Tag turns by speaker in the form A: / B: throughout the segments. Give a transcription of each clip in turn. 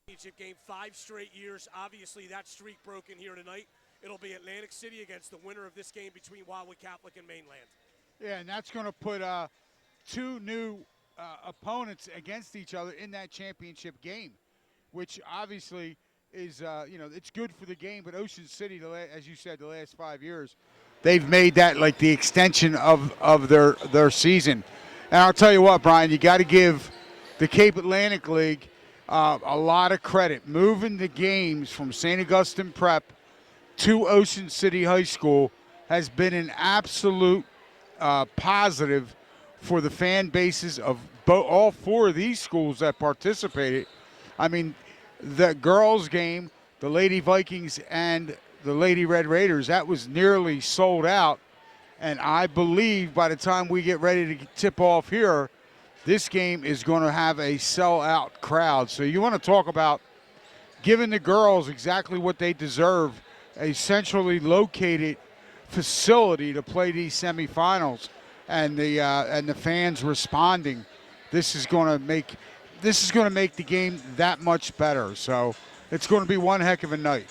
A: Championship game 5 straight years. Obviously, that streak broken here tonight. It'll be Atlantic City against the winner of this game between Wildwood Catholic and Mainland.
B: Yeah, and that's going to put two new opponents against each other in that championship game, which obviously is, it's good for the game. But Ocean City, as you said, the last 5 years, they've made that like the extension of their season. And I'll tell you what, Brian, you got to give the Cape Atlantic League a lot of credit. Moving the games from St. Augustine Prep to Ocean City High School has been an absolute positive for the fan bases of all four of these schools that participated. I mean, the girls' game, the Lady Vikings and the Lady Red Raiders, that was nearly sold out. And I believe by the time we get ready to tip off here, this game is going to have a sellout crowd. So you want to talk about giving the girls exactly what they deserve, a centrally located facility to play these semifinals, and the fans responding. This is going to make the game that much better. So it's going to be one heck of a night.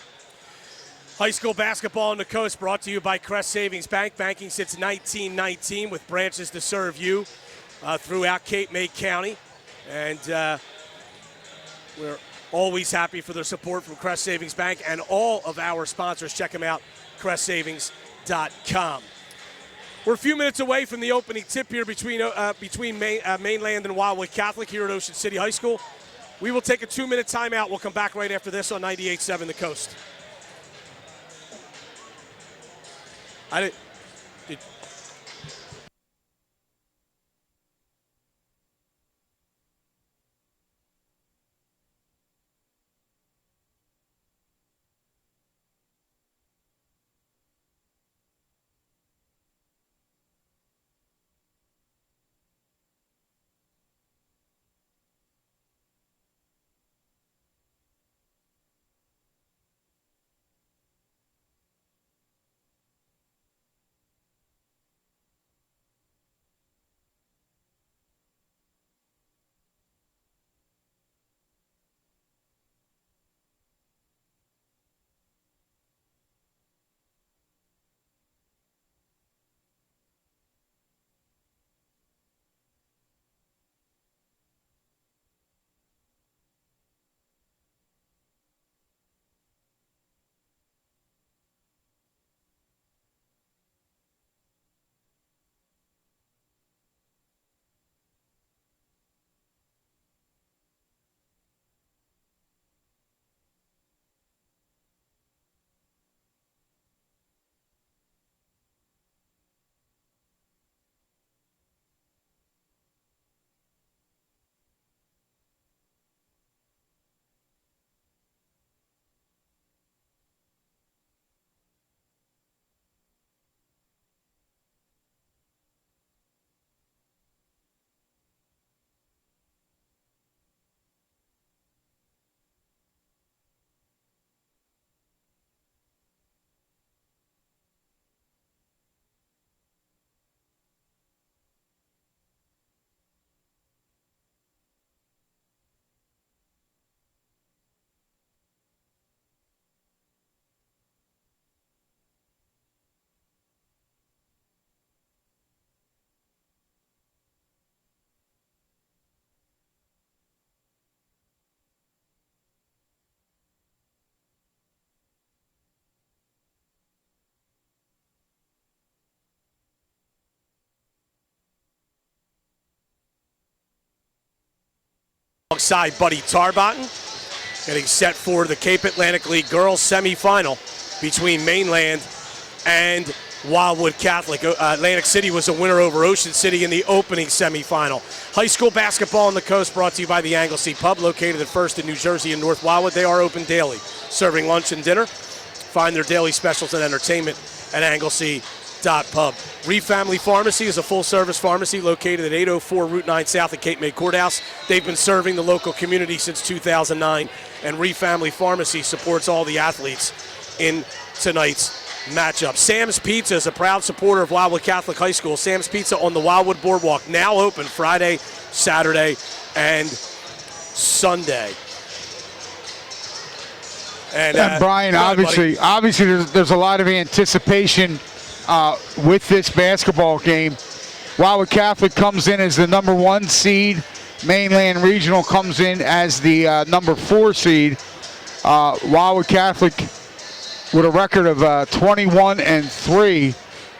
A: High school basketball on the coast brought to you by Crest Savings Bank. Banking since 1919 with branches to serve you throughout Cape May County. And we're always happy for their support from Crest Savings Bank and all of our sponsors. Check them out, crestsavings.com. We're a few minutes away from the opening tip here between Mainland and Wildwood Catholic here at Ocean City High School. We will take a 2-minute timeout. We'll come back right after this on 98.7 The Coast. Alongside Buddy Tarbotten, getting set for the Cape Atlantic League girls semifinal between Mainland and Wildwood Catholic. Atlantic City was a winner over Ocean City in the opening semifinal. High school basketball on the coast brought to you by the Anglesey Pub, located at First in New Jersey and North Wildwood. They are open daily, serving lunch and dinner. Find their daily specials and entertainment at Anglesey.pub. Reeve Family Pharmacy is a full-service pharmacy located at 804 Route 9 South at Cape May Courthouse. They've been serving the local community since 2009, and Reeve Family Pharmacy supports all the athletes in tonight's matchup. Sam's Pizza is a proud supporter of Wildwood Catholic High School. Sam's Pizza on the Wildwood Boardwalk, now open Friday, Saturday, and Sunday. And
B: Brian,
A: go ahead, buddy.
B: obviously, there's a lot of anticipation with this basketball game. Wildwood Catholic comes in as the number 1 seed. Mainland Regional comes in as the number 4 seed. Wildwood Catholic with a record of 21-3,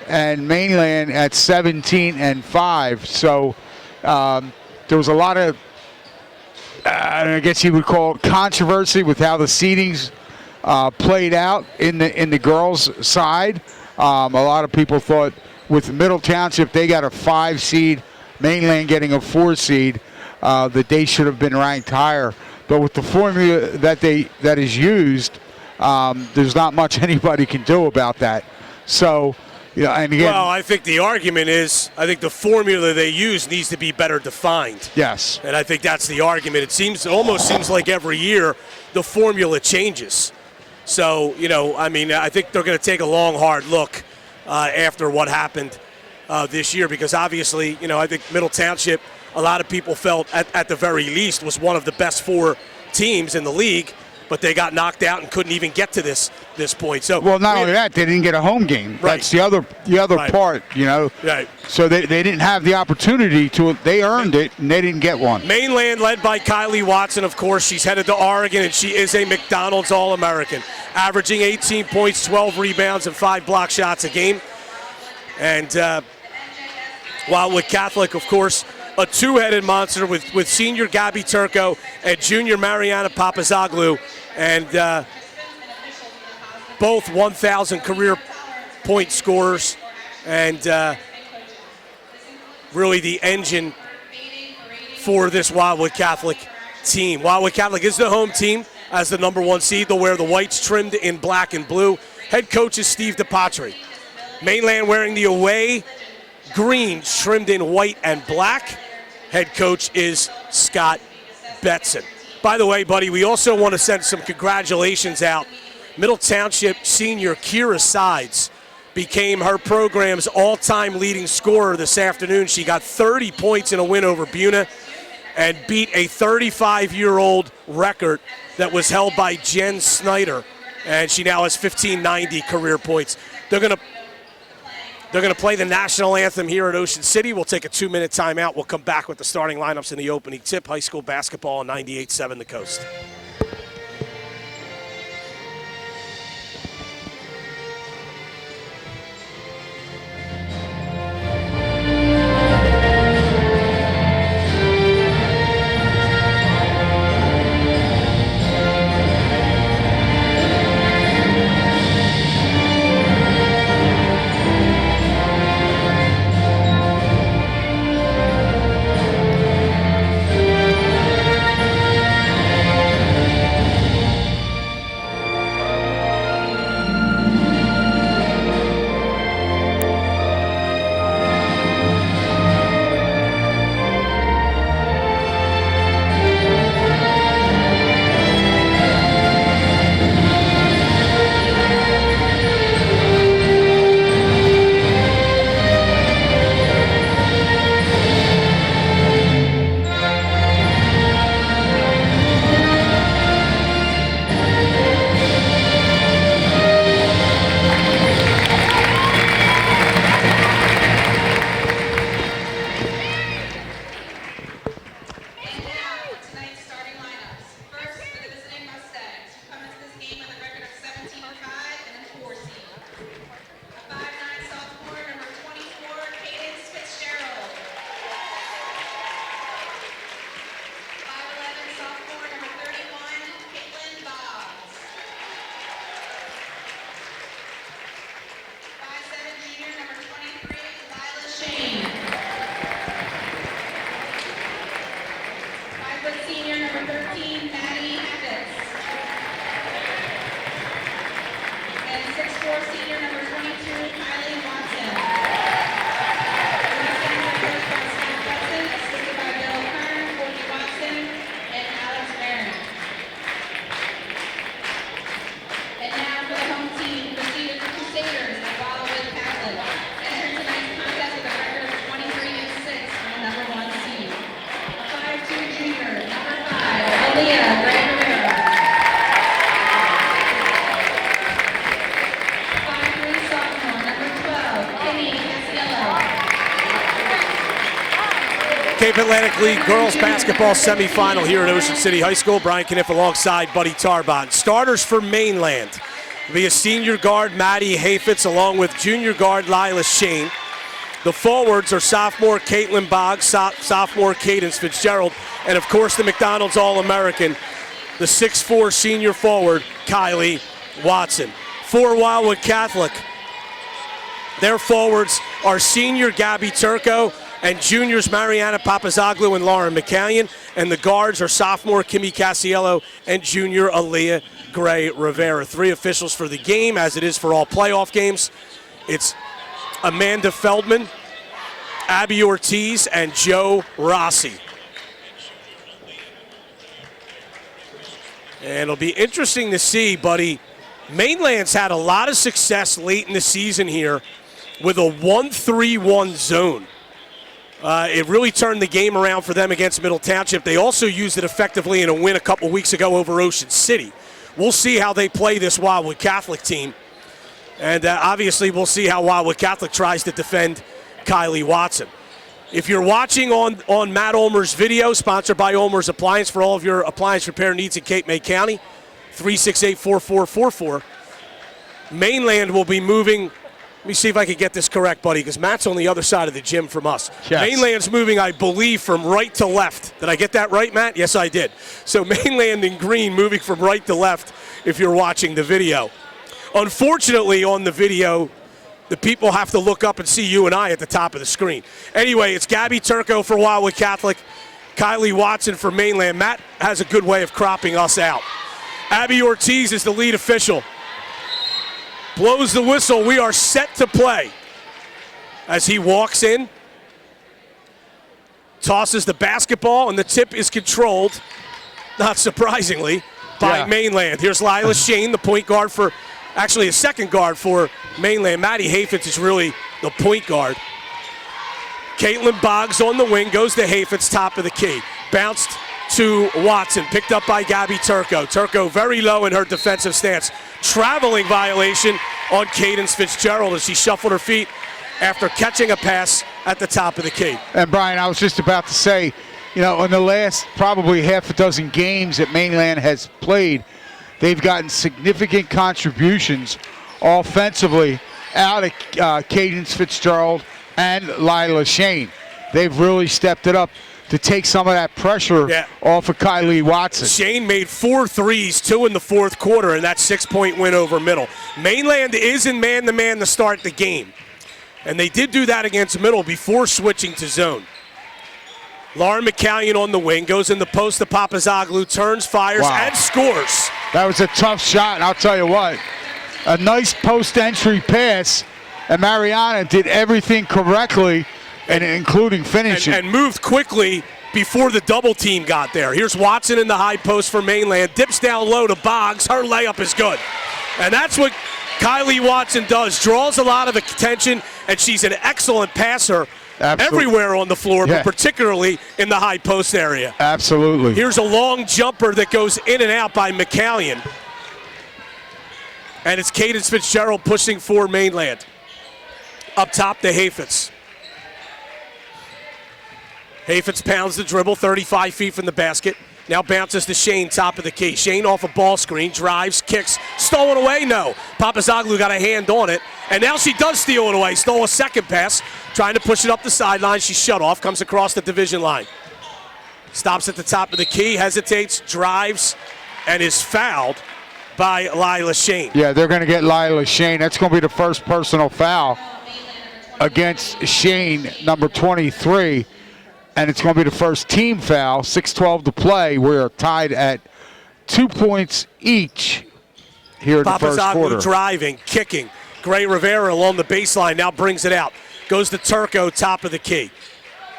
B: and Mainland at 17-5. So there was a lot of, I guess you would call it, controversy with how the seedings played out in the girls' side. A lot of people thought with Middle Township they got a 5 seed, Mainland getting a 4 seed, that they should have been ranked higher. But with the formula that is used, there's not much anybody can do about that. So, and again,
A: well, I think the argument is, I think the formula they use needs to be better defined.
B: Yes.
A: And I think that's the argument. It almost seems like every year the formula changes. So, I think they're going to take a long, hard look after what happened this year, because obviously, I think Middle Township, a lot of people felt at the very least was one of the best 4 teams in the league, but they got knocked out and couldn't even get to this point. So,
B: well, not only that, they didn't get a home game.
A: Right.
B: That's the other
A: Right.
B: part,
A: Right.
B: So they didn't have the opportunity to. They earned it, and they didn't get one.
A: Mainland led by Kylie Watson, of course. She's headed to Oregon, and she is a McDonald's All-American, averaging 18 points, 12 rebounds, and 5 block shots a game. And Wildwood Catholic, of course, a 2-headed monster with senior Gabby Turco and junior Mariana Papazoglu, and both 1,000 career point scorers, and really the engine for this Wildwood Catholic team. Wildwood Catholic is the home team as the number 1 seed. They'll wear the whites trimmed in black and blue. Head coach is Steve DePatri. Mainland wearing the away greens trimmed in white and black. Head coach is Scott Betson. By the way, buddy, we also want to send some congratulations out. Middle Township senior Kira Sides became her program's all-time leading scorer this afternoon. She got 30 points in a win over Buna and beat a 35-year-old record that was held by Jen Snyder, and she now has 1,590 career points. They're going to play the national anthem here at Ocean City. We'll take a 2-minute timeout. We'll come back with the starting lineups in the opening tip. High school basketball on 98.7 The Coast. Cape Atlantic League girls basketball semifinal here at Ocean City High School. Brian Kniff alongside Buddy Tarbon. Starters for Mainland via senior guard Maddie Hafitz along with junior guard Lila Shane. The forwards are sophomore Caitlin Boggs, sophomore Cadence Fitzgerald, and of course the McDonald's All-American, the 6'4" senior forward Kylie Watson. For Wildwood Catholic, their forwards are senior Gabby Turco and juniors Mariana Papazoglu and Lauren McCallion, and the guards are sophomore Kimmy Casiello and junior Aaliyah Gray Rivera. 3 officials for the game, as it is for all playoff games. It's Amanda Feldman, Abby Ortiz, and Joe Rossi. And it'll be interesting to see, Buddy. Mainland's had a lot of success late in the season here with a 1-3-1 zone. It really turned the game around for them against Middle Township. They also used it effectively in a win a couple weeks ago over Ocean City. We'll see how they play this Wildwood Catholic team. And obviously we'll see how Wildwood Catholic tries to defend Kylie Watson. If you're watching on Matt Ulmer's video, sponsored by Ulmer's Appliance for all of your appliance repair needs in Cape May County, 368-4444. Mainland will be moving. Let me see if I can get this correct, buddy, because Matt's on the other side of the gym from us.
B: Yes.
A: Mainland's moving, I believe, from right to left. Did I get that right, Matt? Yes, I did. So Mainland in green moving from right to left if you're watching the video. Unfortunately, on the video, the people have to look up and see you and I at the top of the screen. Anyway, it's Gabby Turco for Wildwood Catholic, Kylie Watson for Mainland. Matt has a good way of cropping us out. Abby Ortiz is the lead official. Blows the whistle. We are set to play. As he walks in, tosses the basketball, and the tip is controlled, not surprisingly, by Mainland. Here's Lila Shane, the point guard for, actually a second guard for Mainland. Maddie Hafitz is really the point guard. Caitlin Boggs on the wing, goes to Hafitz, top of the key. Bounced to Watson, picked up by Gabby Turco. Turco very low in her defensive stance. Traveling violation on Cadence Fitzgerald as she shuffled her feet after catching a pass at the top of the key.
B: And Brian, I was just about to say, you know, in the last probably half a dozen games that Mainland has played, they've gotten significant contributions offensively out of Cadence Fitzgerald and Lila Shane. They've really stepped it up to take some of that pressure off of Kylie Watson.
A: Shane made 4 threes, 2 in the fourth quarter, and that 6-point win over Middle. Mainland is in man-to-man to start the game, and they did do that against Middle before switching to zone. Lauren McCallion on the wing, goes in the post to Papazoglu, turns, fires, and scores.
B: That was a tough shot, and I'll tell you what, a nice post-entry pass, and Mariana did everything correctly, and including finishing.
A: And moved quickly before the double team got there. Here's Watson in the high post for Mainland. Dips down low to Boggs. Her layup is good. And that's what Kylie Watson does. Draws a lot of attention, and she's an excellent passer everywhere on the floor, but particularly in the high post area.
B: Absolutely.
A: Here's a long jumper that goes in and out by McCallion. And it's Cadence Fitzgerald pushing for Mainland. Up top to Hafitz. Hafitz pounds the dribble, 35 feet from the basket. Now bounces to Shane, top of the key. Shane off a ball screen, drives, kicks, stolen away, no. Papazoglu got a hand on it, and now she does steal it away. Stole a second pass, trying to push it up the sideline. She's shut off, comes across the division line. Stops at the top of the key, hesitates, drives, and is fouled by Lila Shane.
B: Yeah, they're going to get Lila Shane. That's going to be the first personal foul against Shane, number 23. And it's going to be the first team foul, 6:12 to play. We're tied at 2 points each here in the first quarter.
A: Papazoglu driving, kicking. Gray Rivera along the baseline, now brings it out. Goes to Turco, top of the key.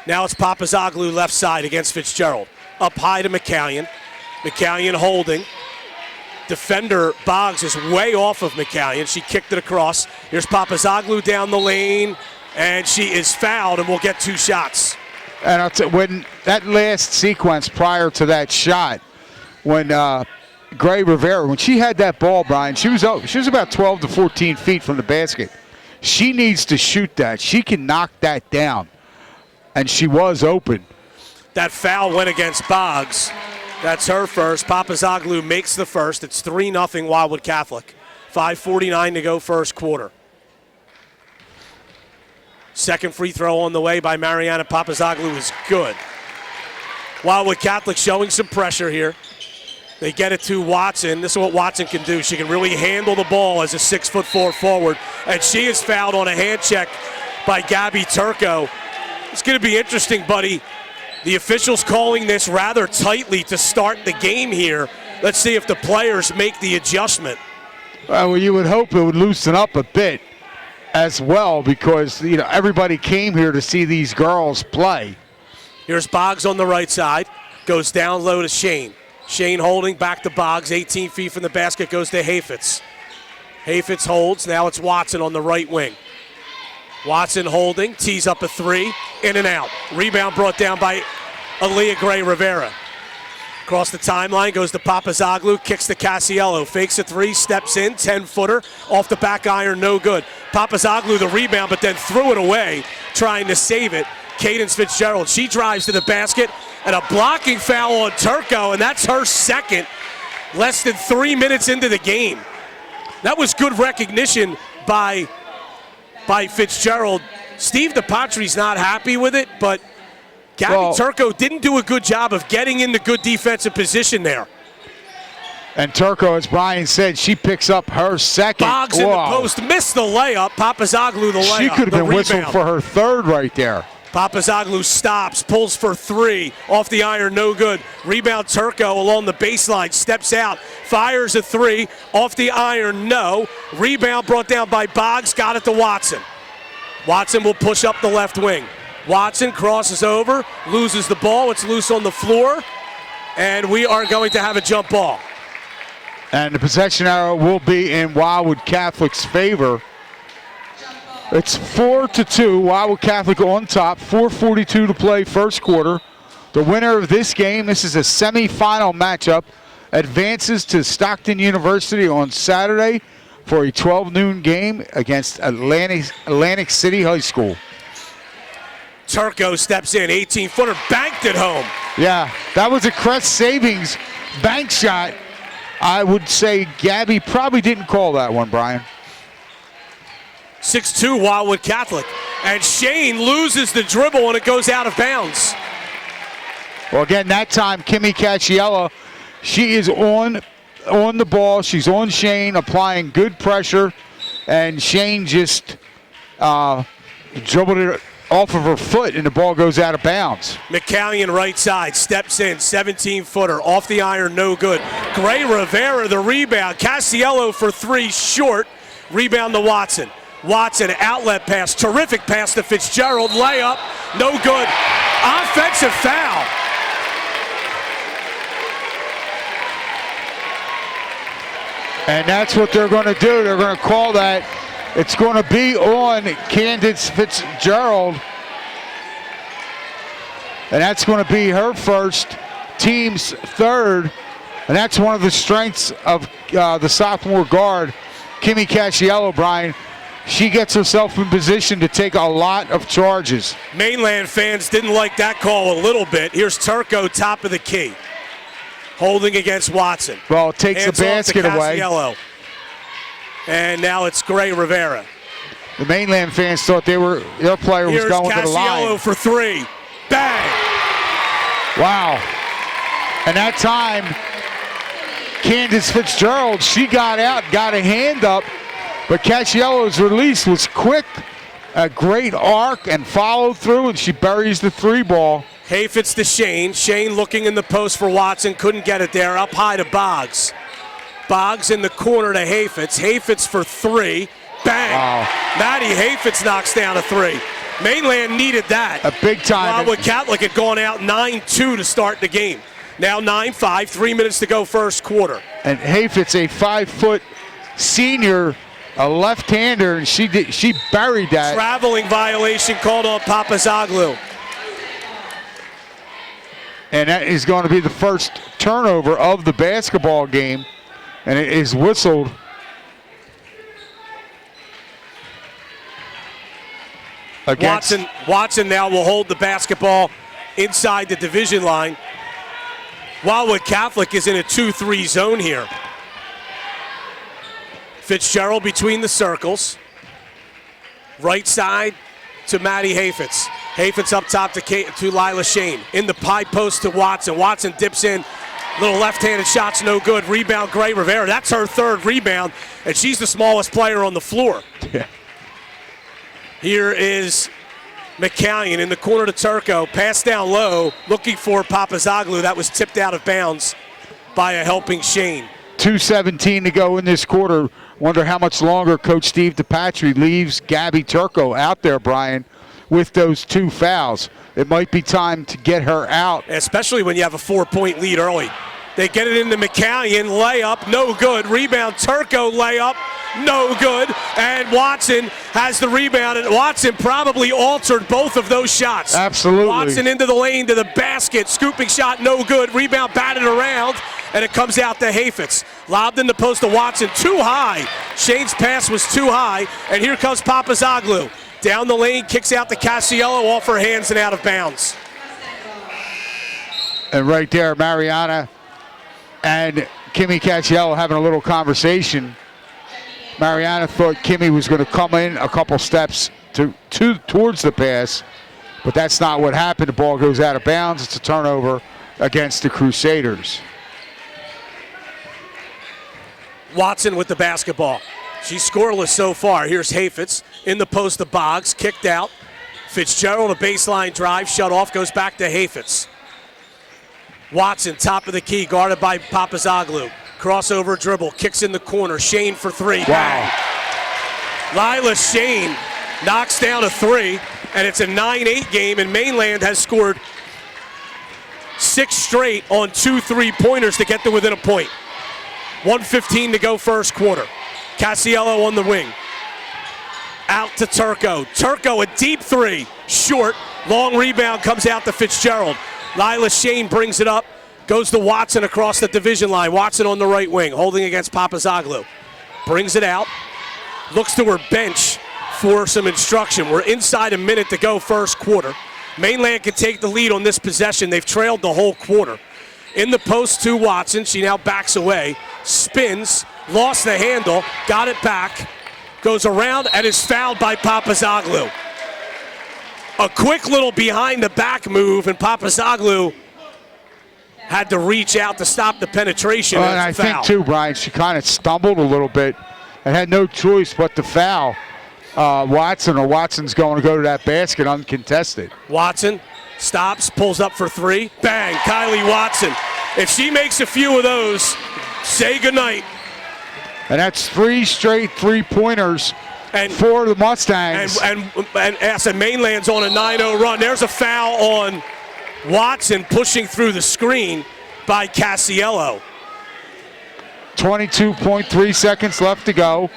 A: Now it's Papazoglu left side against Fitzgerald. Up high to McCallion. McCallion holding. Defender Boggs is way off of McCallion. She kicked it across. Here's Papazoglu down the lane, and she is fouled, and will get 2 shots.
B: And I'll tell you, when that last sequence prior to that shot, when Gray Rivera, when she had that ball, Brian, she was about 12 to 14 feet from the basket. She needs to shoot that. She can knock that down, and she was open.
A: That foul went against Boggs. That's her first. Papazoglu makes the first. It's 3-0 Wildwood Catholic. 5:49 to go first quarter. Second free throw on the way by Mariana Papazoglu is good. Wildwood Catholic showing some pressure here. They get it to Watson. This is what Watson can do. She can really handle the ball as a 6'4" forward. And she is fouled on a hand check by Gabby Turco. It's going to be interesting, buddy. The officials calling this rather tightly to start the game here. Let's see if the players make the adjustment.
B: Well, you would hope it would loosen up a bit as well, because everybody came here to see these girls play.
A: Here's Boggs on the right side. Goes down low to Shane. Shane holding back to Boggs. 18 feet from the basket goes to Hafitz. Hafitz holds. Now it's Watson on the right wing. Watson holding. Tees up a three. In and out. Rebound brought down by Aaliyah Gray Rivera. Across the timeline goes to Papazoglu. Kicks to Casiello. Fakes a three. Steps in. 10-footer. Off the back iron. No good. Papazoglu the rebound, but then threw it away, trying to save it. Cadence Fitzgerald, she drives to the basket, and a blocking foul on Turco, and that's her second, less than 3 minutes into the game. That was good recognition by Fitzgerald. Steve DePatry's not happy with it, but Gabby Turco didn't do a good job of getting into good defensive position there.
B: And Turco, as Brian said, she picks up her second.
A: Boggs in the post, missed the layup. Papazoglu the layup.
B: She could have been whistled for her third right there.
A: Papazoglu stops, pulls for three, off the iron, no good. Rebound Turco along the baseline, steps out, fires a three, off the iron, no. Rebound brought down by Boggs, got it to Watson. Watson will push up the left wing. Watson crosses over, loses the ball, it's loose on the floor, and we are going to have a jump ball.
B: And the possession arrow will be in Wildwood Catholic's favor. It's 4-2, Wildwood Catholic on top, 4:42 to play first quarter. The winner of this game, this is a semifinal matchup, advances to Stockton University on Saturday for a 12 noon game against Atlantic City High School.
A: Turco steps in, 18-footer, banked it home.
B: Yeah, that was a Crest Savings bank shot. I would say Gabby probably didn't call that one, Brian.
A: 6'2", Wildwood Catholic. And Shane loses the dribble and it goes out of bounds.
B: Well, again, that time, Kimmy Cacciella, she is on the ball. She's on Shane, applying good pressure. And Shane just dribbled it off of her foot, and the ball goes out of bounds.
A: McCallion right side, steps in, 17-footer, off the iron, no good. Gray Rivera the rebound. Casiello for three, short. Rebound to Watson. Watson, outlet pass, terrific pass to Fitzgerald, layup, no good. Offensive foul.
B: And that's what they're going to do. They're going to call that. It's going to be on Candace Fitzgerald. And that's going to be her first, team's third. And that's one of the strengths of the sophomore guard, Kimmy Cacciello, Brian. She gets herself in position to take a lot of charges.
A: Mainland fans didn't like that call a little bit. Here's Turco, top of the key. Holding against Watson.
B: Well, it takes the basket away.
A: And now it's Gray Rivera.
B: The Mainland fans thought their player was going to the line.
A: Here's Casiello for three. Bang!
B: Wow. And that time, Candace Fitzgerald, she got out, got a hand up, but Cacciello's release was quick, a great arc, and followed through, and she buries the three ball.
A: Hafitz to Shane. Shane looking in the post for Watson, couldn't get it there. Up high to Boggs. Boggs in the corner to Hafitz. Hafitz for three. Bang!
B: Wow.
A: Maddie Hafitz knocks down a three. Mainland needed that.
B: A big time.
A: Wildwood Catholic had gone out 9-2 to start the game. Now 9-5, 3 minutes to go first quarter.
B: And Hafitz, a 5-foot senior, a left-hander, and she buried that.
A: Traveling violation called on Papazoglu.
B: And that is going to be the first turnover of the basketball game. And it is whistled.
A: Watson now will hold the basketball inside the division line. Wildwood Catholic is in a 2-3 zone here. Fitzgerald between the circles. Right side to Maddie Hafetz. Hafetz up top to Lila Shane. In the pie post to Watson. Watson dips in. Little left-handed shot's no good. Rebound, Gray Rivera. That's her third rebound, and she's the smallest player on the floor.
B: Yeah.
A: Here is McCallion in the corner to Turco. Pass down low, looking for Papazoglu. That was tipped out of bounds by a helping Shane.
B: 2:17 to go in this quarter. Wonder how much longer Coach Steve DePatry leaves Gabby Turco out there, Brian, with those 2 fouls. It might be time to get her out.
A: Especially when you have a 4-point lead early. They get it into McCallion, layup, no good. Rebound, Turco, layup, no good. And Watson has the rebound, and Watson probably altered both of those shots.
B: Absolutely.
A: Watson into the lane to the basket, scooping shot, no good. Rebound batted around, and it comes out to Hafetz. Lobbed in the post to Watson, too high. Shane's pass was too high, and here comes Papazoglu. Down the lane, kicks out to Casiello, off her hands and out of bounds.
B: And right there, Mariana and Kimmy Casiello having a little conversation. Mariana thought Kimmy was going to come in a couple steps towards the pass, but that's not what happened. The ball goes out of bounds. It's a turnover against the Crusaders.
A: Watson with the basketball. She's scoreless so far. Here's Hafetz in the post to Boggs, kicked out. Fitzgerald, a baseline drive, shut off, goes back to Hafetz. Watson, top of the key, guarded by Papazoglu. Crossover dribble, kicks in the corner. Shane for 3.
B: Wow.
A: Lila Shane knocks down a 3, and it's a 9-8 game, and Mainland has scored 6 straight on 2 3-pointers to get to within a point. 1:15 to go first quarter. Casiello on the wing. Out to Turco. Turco, a deep 3. Short. Long rebound comes out to Fitzgerald. Lila Shane brings it up. Goes to Watson across the division line. Watson on the right wing, holding against Papazoglu. Brings it out. Looks to her bench for some instruction. We're inside a minute to go first quarter. Mainland can take the lead on this possession. They've trailed the whole quarter. In the post to Watson. She now backs away. Spins. Lost the handle, got it back, goes around and is fouled by Papazoglu. A quick little behind the back move, and Papazoglu had to reach out to stop the penetration.
B: And I think too, Brian, she kind of stumbled a little bit and had no choice but to foul Watson, or Watson's going to go to that basket uncontested.
A: Watson stops, pulls up for 3, bang, Kylie Watson. If she makes a few of those, say goodnight.
B: And that's 3 straight 3-pointers for the Mustangs.
A: And as a Mainland's on a 9-0 run. There's a foul on Watson pushing through the screen by Casiello.
B: 22.3 seconds left to go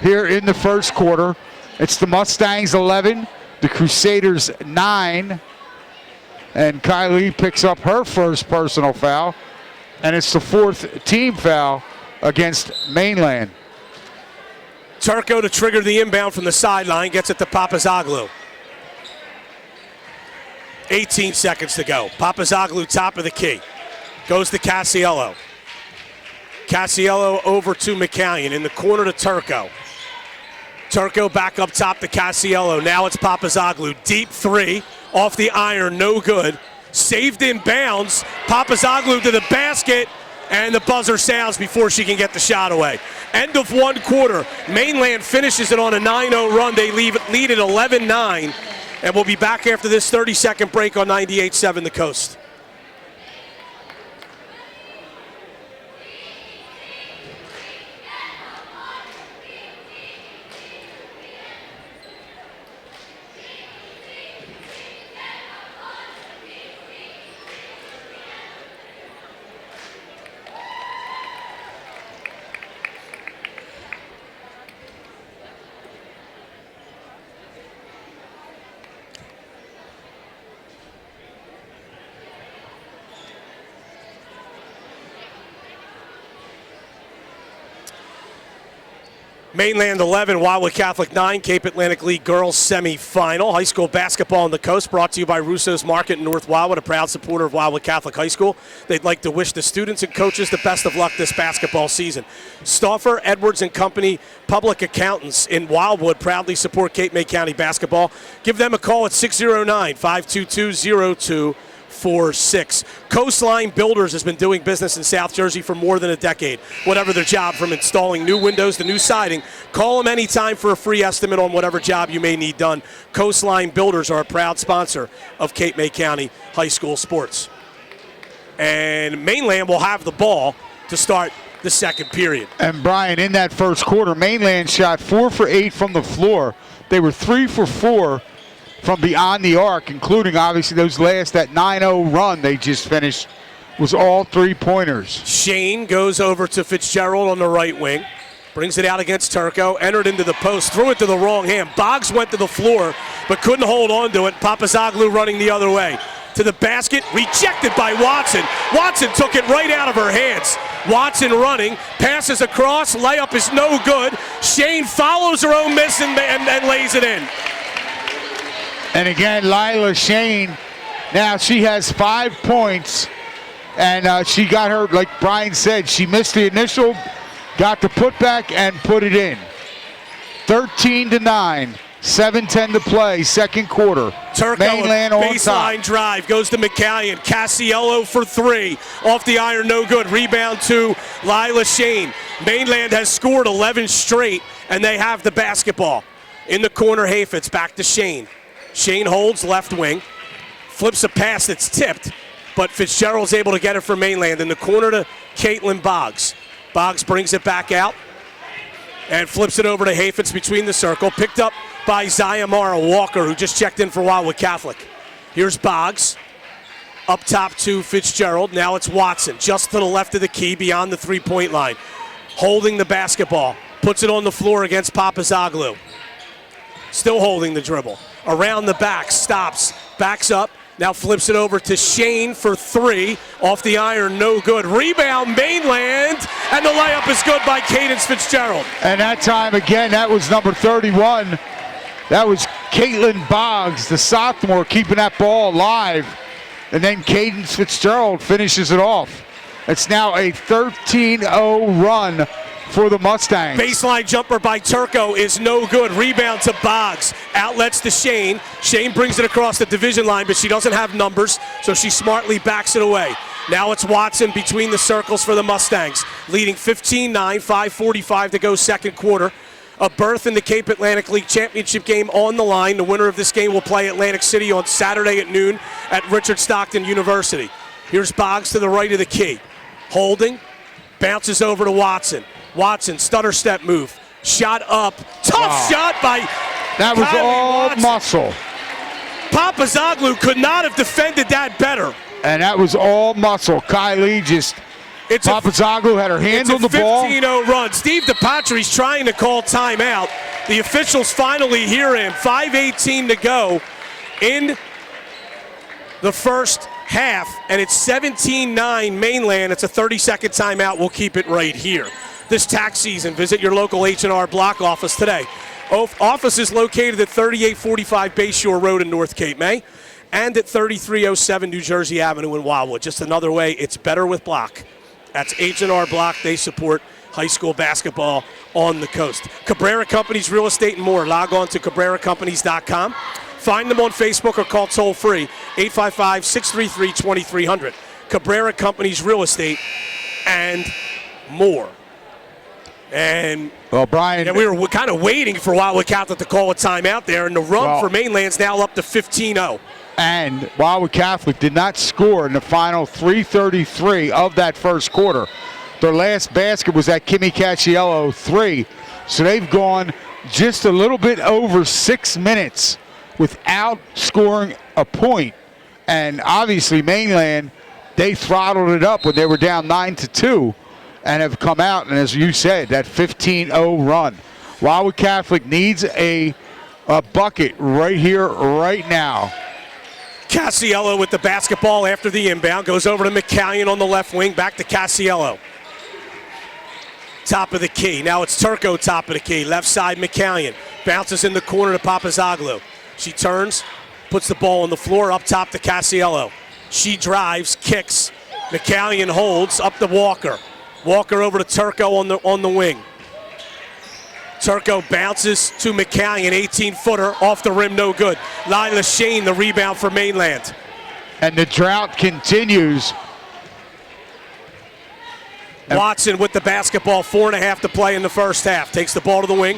B: here in the first quarter. It's the Mustangs 11, the Crusaders 9. And Kylie picks up her first personal foul. And it's the 4th team foul against Mainland.
A: Turco to trigger the inbound from the sideline, gets it to Papazoglu. 18 seconds to go. Papazoglu top of the key. Goes to Casiello. Casiello over to McCallion in the corner to Turco. Turco back up top to Casiello. Now it's Papazoglu. Deep 3 off the iron, no good. Saved in bounds. Papazoglu to the basket. And the buzzer sounds before she can get the shot away. End of 1 quarter. Mainland finishes it on a 9-0 run. They lead at 11-9. And we'll be back after this 30-second break on 98.7 The Coast. Mainland 11, Wildwood Catholic 9, Cape Atlantic League Girls Semi-Final. High school basketball on the coast brought to you by Russo's Market in North Wildwood, a proud supporter of Wildwood Catholic High School. They'd like to wish the students and coaches the best of luck this basketball season. Stauffer, Edwards & Company Public Accountants in Wildwood proudly support Cape May County basketball. Give them a call at 609-522-0246. Coastline Builders has been doing business in South Jersey for more than a decade. Whatever their job, from installing new windows to new siding, call them anytime for a free estimate on whatever job you may need done. Coastline Builders are a proud sponsor of Cape May County High School sports. And Mainland will have the ball to start the second period.
B: And Brian, in that first quarter, Mainland shot 4 for 8 from the floor. They were 3 for 4 from beyond the arc, including obviously that 9-0 run they just finished was all three-pointers.
A: Shane goes over to Fitzgerald on the right wing, brings it out against Turco, entered into the post, threw it to the wrong hand. Boggs went to the floor but couldn't hold on to it. Papazoglu running the other way. To the basket, rejected by Watson. Watson took it right out of her hands. Watson running, passes across, layup is no good. Shane follows her own miss and lays it in.
B: And again, Lila Shane, now she has 5 points, and she got her, like Brian said, she missed the initial, got the putback and put it in. 13-9, 7:10 to play, second quarter.
A: Turco,
B: Mainland on
A: baseline
B: top.
A: drive, goes to McCallion. Cassiello for 3, off the iron, no good. Rebound to Lila Shane. Mainland has scored 11 straight, and they have the basketball. In the corner, Hayfitz, back to Shane. Shane holds left wing, flips a pass that's tipped, but Fitzgerald's able to get it for Mainland. In the corner to Caitlin Boggs. Boggs brings it back out and flips it over to Hayfitz between the circle, picked up by Zayamara Walker, who just checked in for Wildwood Catholic. Here's Boggs, up top to Fitzgerald. Now it's Watson, just to the left of the key, beyond the three-point line. Holding the basketball, puts it on the floor against Papazoglu. Still holding the dribble. Around the back, stops, backs up, now flips it over to Shane for 3. Off the iron, no good. Rebound, Mainland, and the layup is good by Cadence Fitzgerald.
B: And that time, again, that was number 31. That was Caitlin Boggs, the sophomore, keeping that ball alive. And then Cadence Fitzgerald finishes it off. It's now a 13-0 run for the Mustangs.
A: Baseline jumper by Turco is no good. Rebound to Boggs. Outlets to Shane. Shane brings it across the division line, but she doesn't have numbers, so she smartly backs it away. Now it's Watson between the circles for the Mustangs, leading 15-9, 5:45 to go second quarter. A berth in the Cape Atlantic League Championship game on the line. The winner of this game will play Atlantic City on Saturday at noon at Richard Stockton University. Here's Boggs to the right of the key. Holding, bounces over to Watson. Watson, stutter step move, shot up, tough shot by
B: that was
A: Kylie
B: all
A: Watson.
B: muscle.
A: Papazoglu could not have defended that better.
B: And that was all muscle. Kylie just, Papazoglu had her hand on the ball.
A: It's a 15-0 run. Steve DePatry's trying to call timeout. The officials finally hear him. 5:18 to go in the first half, and it's 17-9 Mainland. It's a 30-second timeout. We'll keep it right here. This tax season, visit your local H&R Block office today. Office is located at 3845 Bayshore Road in North Cape May and at 3307 New Jersey Avenue in Wildwood. Just another way, it's better with Block. That's H&R Block. They support high school basketball on the coast. Cabrera Companies Real Estate and more. Log on to cabreracompanies.com. Find them on Facebook or call toll-free 855-633-2300. Cabrera Companies Real Estate and more. And
B: well, Brian,
A: we were kind of waiting for Wildwood Catholic to call a timeout there, and the run for Mainland's now up to 15-0.
B: And Wildwood Catholic did not score in the final 3:33 of that first quarter. Their last basket was that Kimmy Cacciello 3. So they've gone just a little bit over 6 minutes without scoring a point. And obviously Mainland, they throttled it up when they were down 9-2 and have come out, and as you said, that 15-0 run. Wildwood Catholic needs a bucket right here, right now.
A: Cassiello with the basketball after the inbound. Goes over to McCallion on the left wing. Back to Cassiello. top of the key. Now it's Turco top of the key. Left side, McCallion. Bounces in the corner to Papazoglu. She turns, puts the ball on the floor, up top to Casiello. She drives, kicks. McCallion holds, up to Walker. Walker over to Turco on the wing. Turco bounces to McCallion, 18-footer, off the rim, no good. Lila Shane, the rebound for Mainland.
B: And the drought continues.
A: Watson with the basketball, 4.5 to play in the first half. Takes the ball to the wing,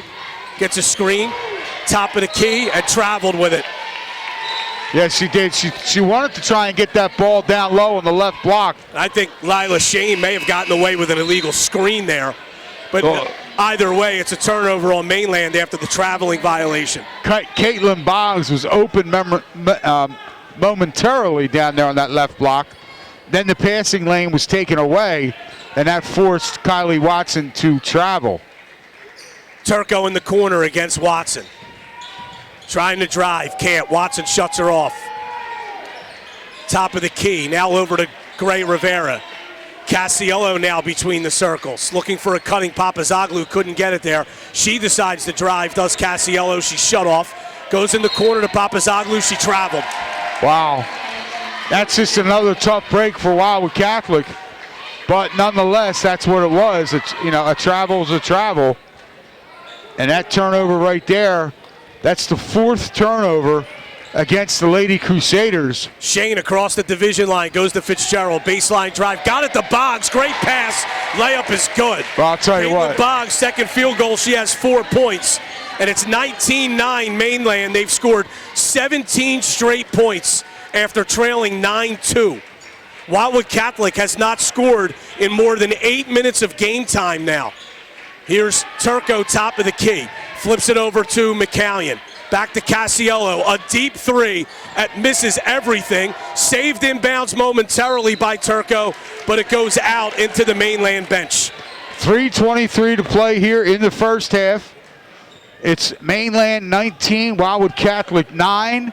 A: gets a screen, top of the key, and traveled with it.
B: Yes, she did. She wanted to try and get that ball down low on the left block.
A: I think Lila Shane may have gotten away with an illegal screen there. But either way, it's a turnover on Mainland after the traveling violation.
B: Caitlin Boggs was open momentarily down there on that left block. Then the passing lane was taken away, and that forced Kylie Watson to travel.
A: Turco in the corner against Watson. Trying to drive, can't. Watson shuts her off. Top of the key, now over to Gray Rivera. Casiello now between the circles, looking for a cutting Papazoglu, couldn't get it there. She decides to drive, does Casiello, she's shut off. Goes in the corner to Papazoglu, she traveled.
B: Wow, that's just another tough break for Wildwood Catholic. But nonetheless, that's what it was. It's, you know, a travel is a travel. And that turnover right there, that's the 4th turnover against the Lady Crusaders.
A: Shane across the division line, goes to Fitzgerald, baseline drive, got it to Boggs, great pass, layup is good.
B: Well, I'll tell you what.
A: Boggs, second field goal, she has 4 points, and it's 19-9 Mainland. They've scored 17 straight points after trailing 9-2. Wildwood Catholic has not scored in more than 8 minutes of game time now. Here's Turco, top of the key, flips it over to McCallion. Back to Casiello, a deep three that misses everything. Saved inbounds momentarily by Turco, but it goes out into the Mainland bench.
B: 3:23 to play here in the first half. It's Mainland 19, Wildwood Catholic 9.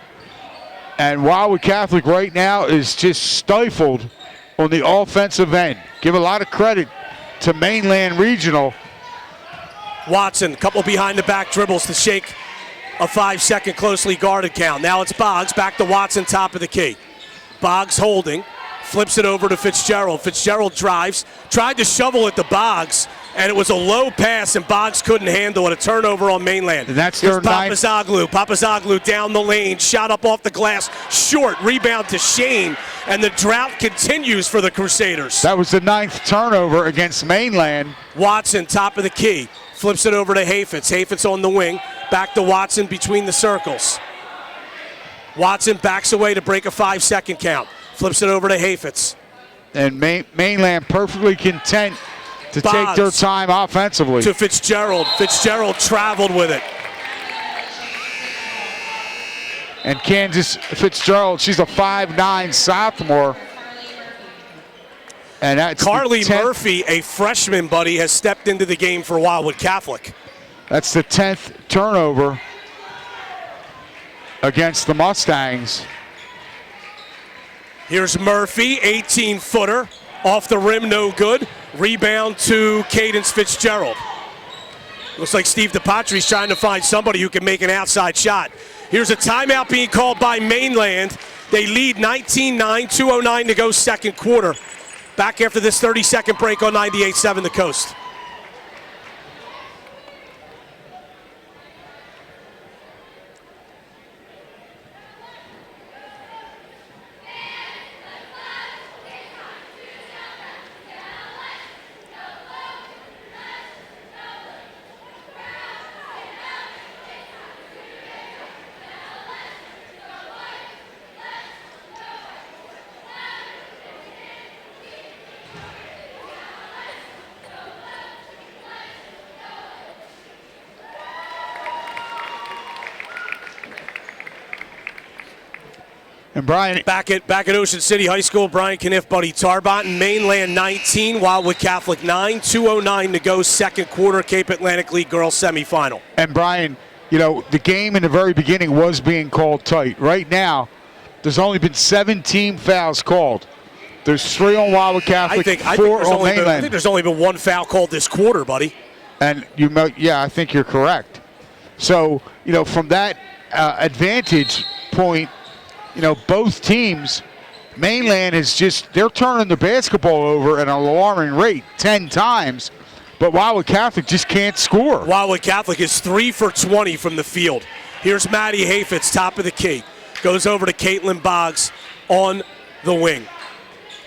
B: And Wildwood Catholic right now is just stifled on the offensive end. Give a lot of credit to Mainland Regional.
A: Watson, couple behind the back dribbles to shake a 5-second closely guarded count. Now it's Boggs, back to Watson, top of the key. Boggs holding, flips it over to Fitzgerald. Fitzgerald drives, tried to shovel it to Boggs, and it was a low pass, and Boggs couldn't handle it. A turnover on Mainland.
B: And that's their
A: Papazoglu. Papazoglu down the lane, shot up off the glass, short, rebound to Shane, and the drought continues for the Crusaders.
B: That was the 9th turnover against Mainland.
A: Watson, top of the key, flips it over to Hafetz. Hafetz on the wing, back to Watson between the circles. Watson backs away to break a 5-second count. Flips it over to Hafetz.
B: And Mainland perfectly content to
A: Boggs
B: take their time offensively.
A: To Fitzgerald. Fitzgerald traveled with it.
B: And Kansas Fitzgerald, she's a 5'9" sophomore. And that's
A: Carly Murphy, a freshman, buddy, has stepped into the game for Wildwood Catholic.
B: That's the 10th turnover against the Mustangs.
A: Here's Murphy, 18-footer, off the rim, no good. Rebound to Cadence Fitzgerald. Looks like Steve DePatry's trying to find somebody who can make an outside shot. Here's a timeout being called by Mainland. They lead 19-9, 2:09 to go second quarter. Back after this 30-second break on 98.7 The Coast.
B: And Brian,
A: back at Ocean City High School, Brian Kniff, Buddy Tarbotten, Mainland 19, Wildwood Catholic 9, 2:09 to go second quarter, Cape Atlantic League girls semifinal.
B: And Brian, you know, the game in the very beginning was being called tight. Right now, there's only been 17 fouls called. There's 3 on Wildwood Catholic, 4 on Mainland.
A: I think there's only been 1 foul called this quarter, buddy.
B: And yeah, I think you're correct. So, from that advantage point, both teams, Mainland they're turning the basketball over at an alarming rate, 10 times, but Wildwood Catholic just can't score.
A: Wildwood Catholic is 3 for 20 from the field. Here's Maddie Hafitz, top of the key. Goes over to Caitlin Boggs on the wing.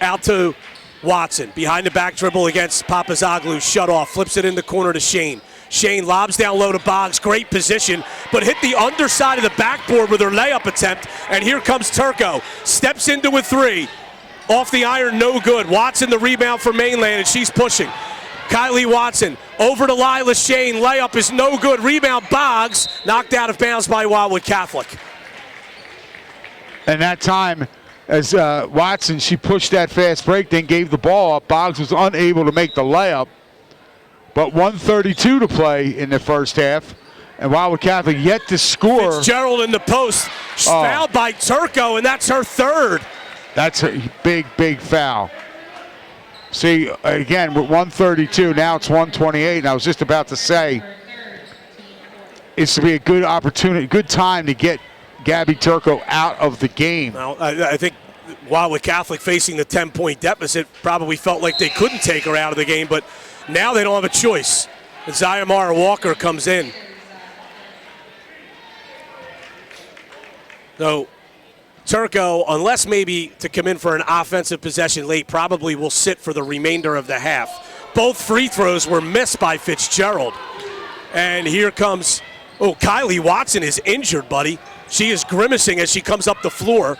A: Out to Watson. Behind the back dribble against Papazoglu. Shut off. Flips it in the corner to Shane. Shane lobs down low to Boggs. Great position, but hit the underside of the backboard with her layup attempt. And here comes Turco. Steps into a 3. Off the iron, no good. Watson the rebound for Mainland, and she's pushing. Kylie Watson over to Lila Shane. Layup is no good. Rebound Boggs. Knocked out of bounds by Wildwood Catholic.
B: And that time, as Watson, she pushed that fast break, then gave the ball up. Boggs was unable to make the layup. But 1:32 to play in the first half. And Wildwood Catholic yet to score.
A: Fitzgerald in the post. Fouled by Turco, and that's her 3rd.
B: That's a big, big foul. See, again, with 1:32, now it's 1:28. And I was just about to say, it's to be a good opportunity, good time to get Gabby Turco out of the game.
A: Well, I think Wildwood Catholic facing the 10-point deficit probably felt like they couldn't take her out of the game, but now they don't have a choice. And Zyamara Walker comes in. So Turco, unless maybe to come in for an offensive possession late, probably will sit for the remainder of the half. Both free throws were missed by Fitzgerald. And here comes, Kylie Watson is injured, buddy. She is grimacing as she comes up the floor.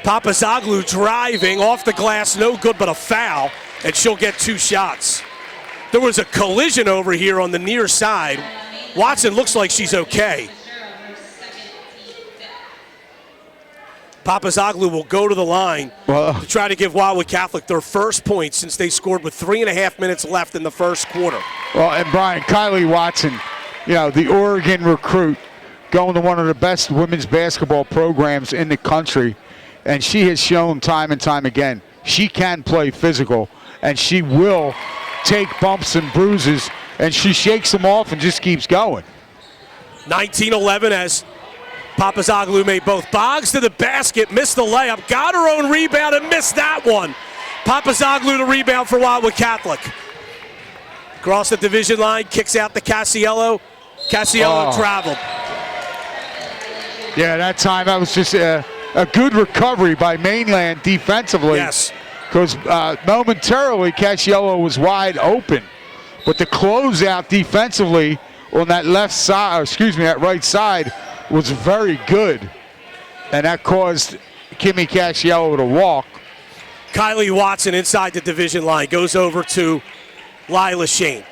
A: Papazoglu driving off the glass, no good, but a foul, and she'll get 2 shots. There was a collision over here on the near side. Watson looks like she's okay. Papazoglu will go to the line to try to give Wildwood Catholic their first point since they scored with 3.5 minutes left in the first quarter.
B: Well, and Brian, Kylie Watson, the Oregon recruit, going to one of the best women's basketball programs in the country, and she has shown time and time again she can play physical, and she will take bumps and bruises, and she shakes them off and just keeps going.
A: 19-11 as Papazoglu made both. Boggs to the basket, missed the layup, got her own rebound and missed that one. Papazoglu the rebound for Wildwood Catholic. Across the division line, kicks out to Casiello. Casiello traveled.
B: Yeah, that time that was just a good recovery by Mainland defensively.
A: Yes.
B: Because momentarily Casiello was wide open. But the closeout defensively on that that right side was very good. And that caused Kimmy Casiello to walk.
A: Kylie Watson inside the division line goes over to Lila Shane.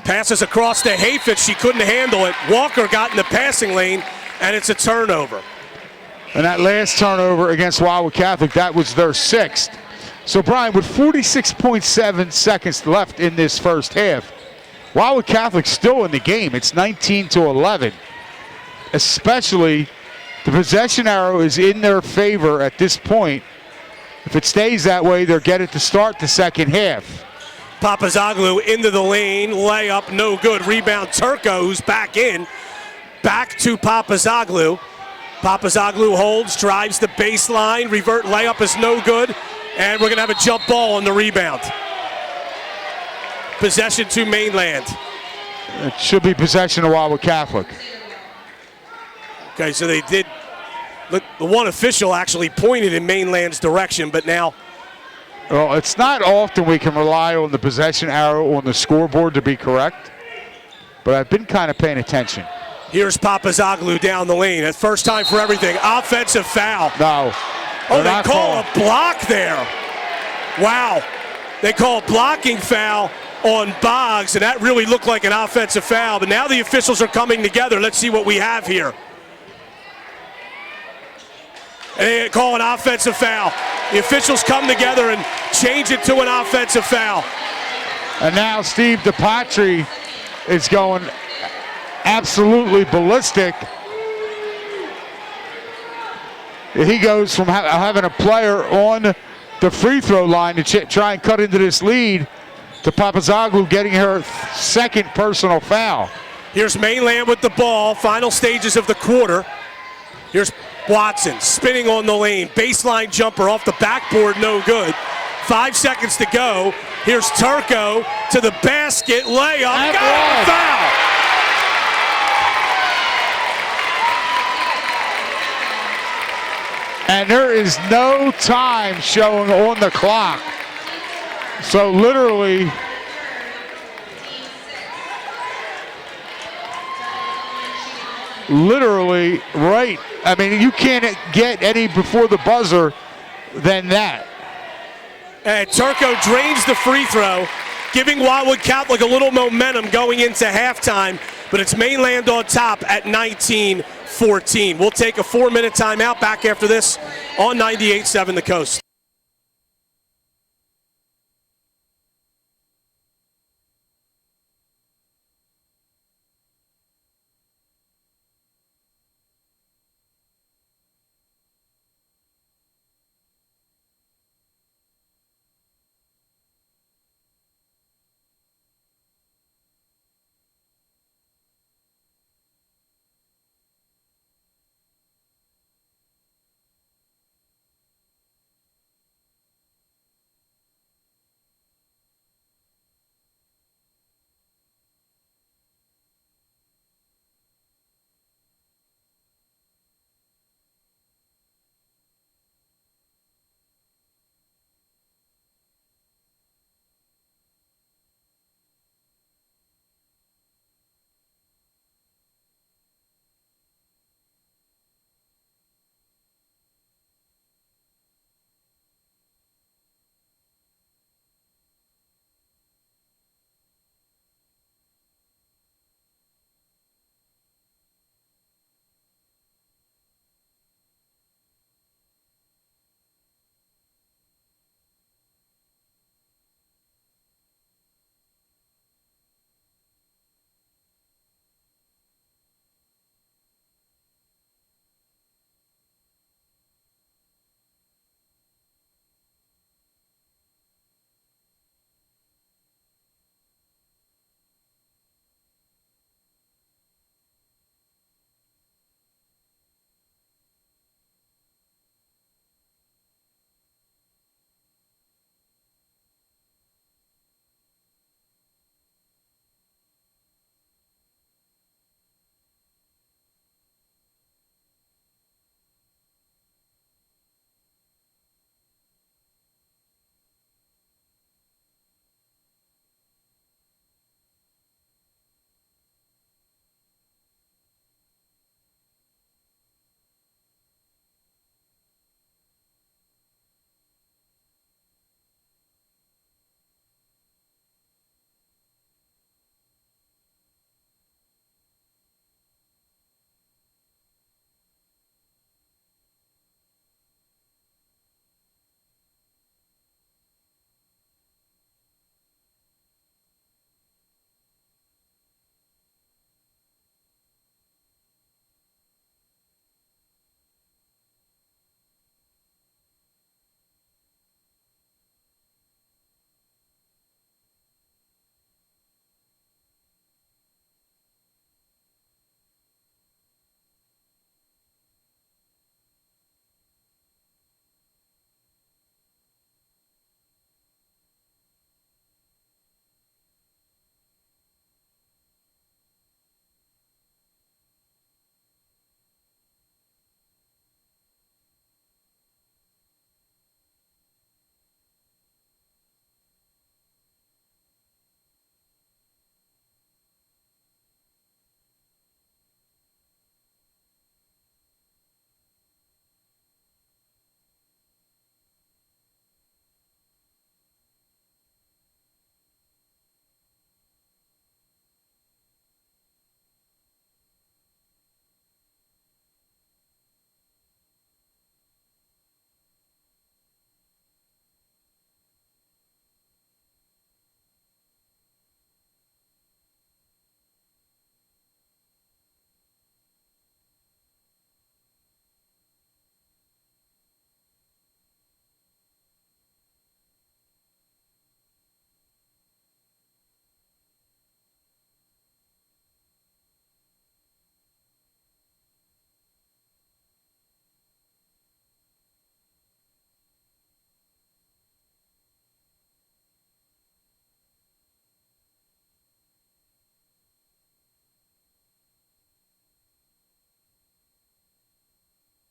A: Passes across to Hafitz. She couldn't handle it. Walker got in the passing lane, and it's a turnover.
B: And that last turnover against Wildwood Catholic, that was their 6th. So, Brian, with 46.7 seconds left in this first half, Wildwood Catholic's still in the game. It's 19-11. Especially, the possession arrow is in their favor at this point. If it stays that way, they'll get it to start the second half.
A: Papazoglu into the lane, layup, no good. Rebound Turco, who's back in. Back to Papazoglu. Papazoglu holds, drives the baseline. Revert layup is no good. And we're going to have a jump ball on the rebound. Possession to Mainland.
B: It should be possession of Wildwood Catholic.
A: Okay, so they did. The one official actually pointed in Mainland's direction, but now.
B: Well, it's not often we can rely on the possession arrow on the scoreboard to be correct, but I've been kind of paying attention.
A: Here's Papazoglu down the lane. That's first time for everything. Offensive foul.
B: No.
A: Oh, they call a block there. Wow. They call a blocking foul on Boggs, and that really looked like an offensive foul. But now the officials are coming together. Let's see what we have here. And they call an offensive foul. The officials come together and change it to an offensive foul.
B: And now Steve DePatri is going absolutely ballistic. He goes from having a player on the free throw line to try and cut into this lead, to Papazaglou getting her second personal foul.
A: Here's Mainland with the ball, final stages of the quarter. Here's Watson spinning on the lane, baseline jumper off the backboard, no good. 5 seconds to go. Here's Turco to the basket, layup, got a foul.
B: And there is no time showing on the clock. So literally, right. I mean, you can't get any before the buzzer than that.
A: And Turco drains the free throw, giving Wildwood Catholic a little momentum going into halftime, but it's Mainland on top at 19-14. We'll take a 4-minute timeout. Back after this on 98.7 The Coast.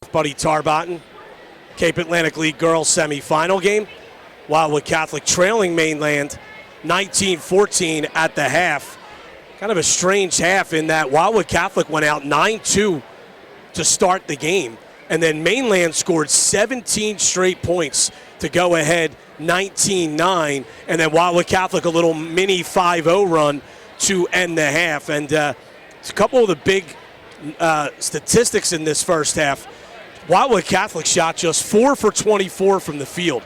A: with Buddy Tarbotten. Cape Atlantic League girls semifinal game. Wildwood Catholic trailing Mainland 19-14 at the half. Kind of a strange half in that Wildwood Catholic went out 9-2 to start the game. And then Mainland scored 17 straight points to go ahead 19-9. And then Wildwood Catholic a little mini 5-0 run to end the half. And a couple of the big statistics in this first half. Wildwood Catholic shot just 4 for 24 from the field.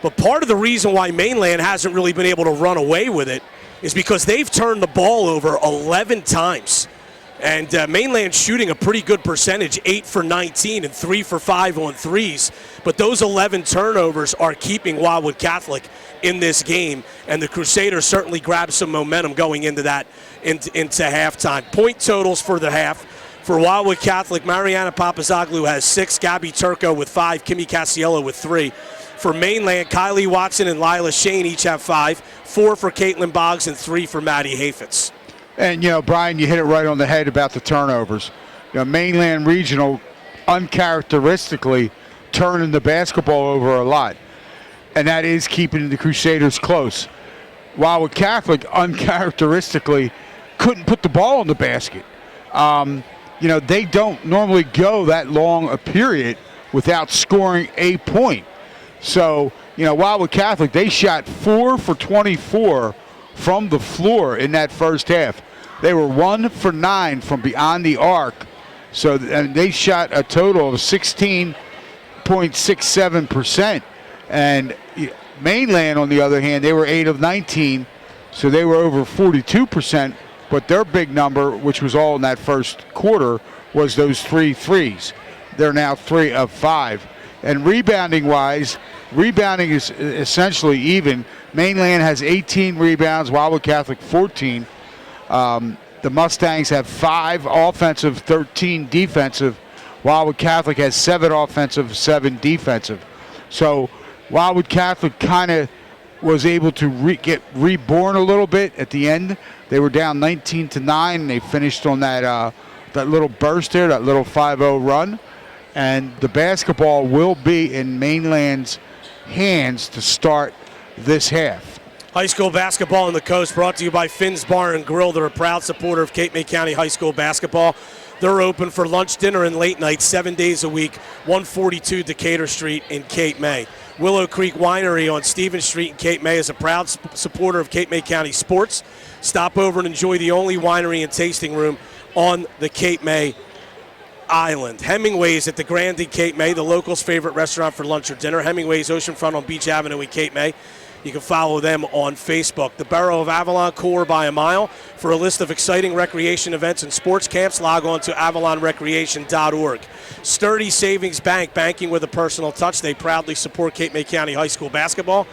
A: But part of the reason why Mainland hasn't really been able to run away with it is because they've turned the ball over 11 times. And Mainland shooting a pretty good percentage, 8 for 19 and 3 for 5 on threes. But those 11 turnovers are keeping Wildwood Catholic in this game. And the Crusaders certainly grabbed some momentum going into that, into halftime. Point totals for the half. For Wildwood Catholic, Mariana Papazoglu has 6, Gabby Turco with 5, Kimmy Casiello with 3. For Mainland, Kylie Watson and Lila Shane each have 5, 4 for Caitlin Boggs and 3 for Maddie Hafitz.
B: And, Brian, you hit it right on the head about the turnovers. Mainland Regional uncharacteristically turning the basketball over a lot, and that is keeping the Crusaders close. Wildwood Catholic uncharacteristically couldn't put the ball in the basket. They don't normally go that long a period without scoring a point. So, Wildwood Catholic, they shot 4 for 24 from the floor in that first half. They were 1 for 9 from beyond the arc. So, and they shot a total of 16.67%. And Mainland, on the other hand, they were 8 of 19, so they were over 42%. But their big number, which was all in that first quarter, was those 3 threes. They're now 3 of 5. And rebounding-wise, rebounding is essentially even. Mainland has 18 rebounds, Wildwood Catholic 14. The Mustangs have 5 offensive, 13 defensive. Wildwood Catholic has 7 offensive, 7 defensive. So Wildwood Catholic kind of was able to get reborn a little bit at the end. They were down 19-9, and they finished on that little burst there, that little 5-0 run. And the basketball will be in Mainland's hands to start this half.
A: High school basketball on the coast brought to you by Finn's Bar and Grill. They're a proud supporter of Cape May County High School basketball. They're open for lunch, dinner, and late night 7 days a week, 142 Decatur Street in Cape May. Willow Creek Winery on Stevens Street in Cape May is a proud supporter of Cape May County sports. Stop over and enjoy the only winery and tasting room on the Cape May Island. Hemingway's at the Grand in Cape May, the locals' favorite restaurant for lunch or dinner. Hemingway's Oceanfront on Beach Avenue in Cape May. You can follow them on Facebook. The Borough of Avalon, cooler by a mile. For a list of exciting recreation events and sports camps, log on to avalonrecreation.org. Sturdy Savings Bank, banking with a personal touch. They proudly support Cape May County High School basketball.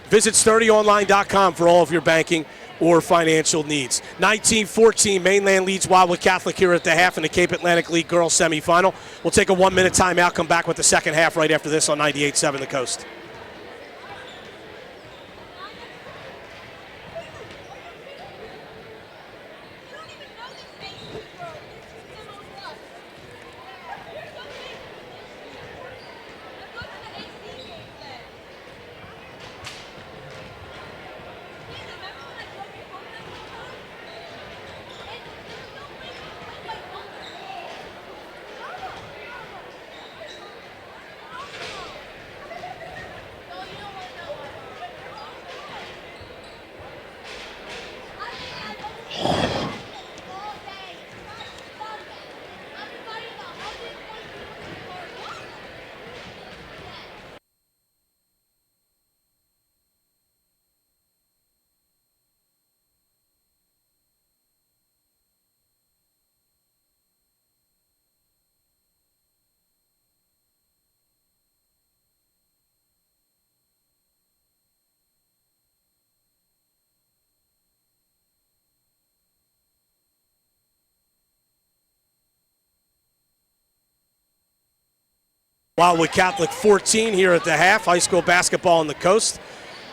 A: Visit sturdyonline.com for all of your banking or financial needs. 19-14, Mainland leads Wildwood Catholic here at the half in the Cape Atlantic League girls semifinal. We'll take a 1-minute timeout, come back with the second half right after this on 98.7 The Coast. Wildwood Catholic 14 here at the half. High school basketball on the coast.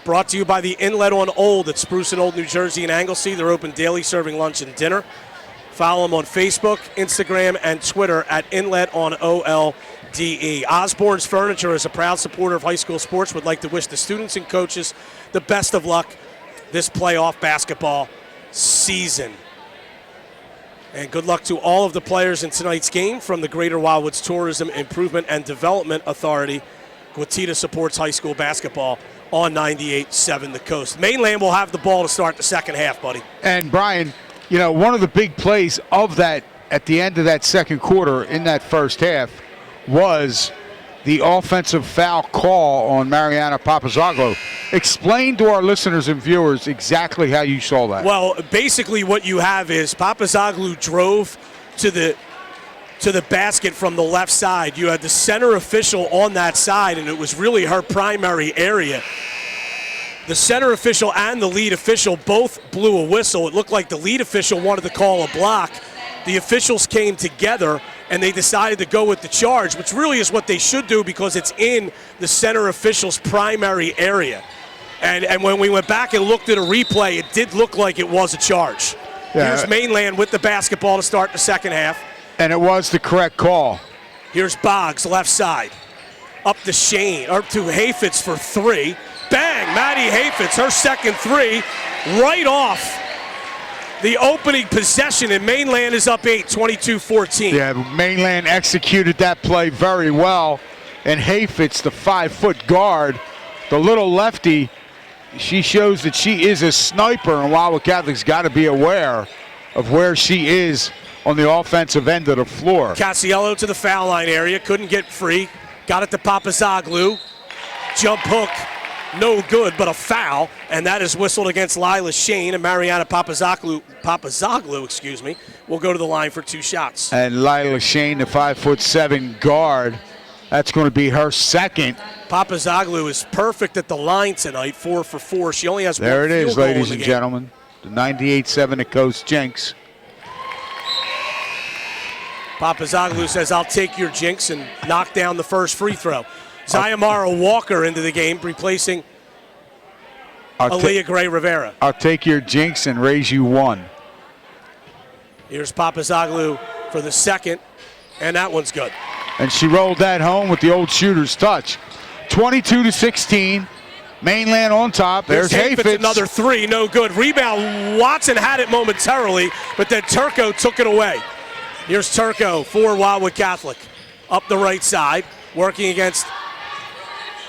A: Brought to you by the Inlet on Old at Spruce and Old, New Jersey and Anglesey. They're open daily, serving lunch and dinner. Follow them on Facebook, Instagram, and Twitter at Inlet on OLDE. Osborne's Furniture is a proud supporter of high school sports. Would like to wish the students and coaches the best of luck this playoff basketball season. And good luck to all of the players in tonight's game from the Greater Wildwoods Tourism Improvement and Development Authority. Guatita supports high school basketball on 98.7 The Coast. Mainland will have the ball to start the second half, buddy.
B: And Brian, you know, one of the big plays of that at the end of that second quarter in that first half was the offensive foul call on Mariana Papazaglou. Explain to our listeners and viewers exactly how you saw that.
A: Well, basically what you have is Papazaglou drove to the basket from the left side. You had the center official on that side, and it was really her primary area. The center official and the lead official both blew a whistle. It looked like the lead official wanted to call a block. The officials came together, and they decided to go with the charge, which really is what they should do because it's in the center official's primary area. And when we went back and looked at a replay, it did look like it was a charge. Yeah. Here's Mainland with the basketball to start the second half.
B: And it was the correct call.
A: Here's Boggs, left side. Up to Shane, or to Hayfitz for three. Bang, Maddie Hayfitz, her second three, right off the opening possession, and Mainland is up 8, 22-14.
B: Yeah, Mainland executed that play very well, and Hayfitz, the 5-foot guard, the little lefty, she shows that she is a sniper, and Wildwood Catholic's got to be aware of where she is on the offensive end of the floor.
A: Casiello to the foul line area, couldn't get free, got it to Papazaglou, jump hook, no good, but a foul, and that is whistled against Lila Shane, and Mariana Papazaglou, will go to the line for two shots.
B: And Lila Shane, the 5'7" guard, that's going to be her second.
A: Papazaglou is perfect at the line tonight, 4 for 4. She only has one field goal in the game.
B: There it is, ladies and gentlemen. The 98-7 The Coast Jinx.
A: Papazaglou says, I'll take your jinx, and knock down the first free throw. Zayamara Walker into the game, replacing Aaliyah Gray Rivera.
B: I'll take your jinx and raise you one.
A: Here's Papazaglou for the second, and that one's good.
B: And she rolled that home with the old shooter's touch. 22-16, Mainland on top. There's Hayfitz.
A: Another three, no good. Rebound, Watson had it momentarily, but then Turco took it away. Here's Turco for Wildwood Catholic. Up the right side, working against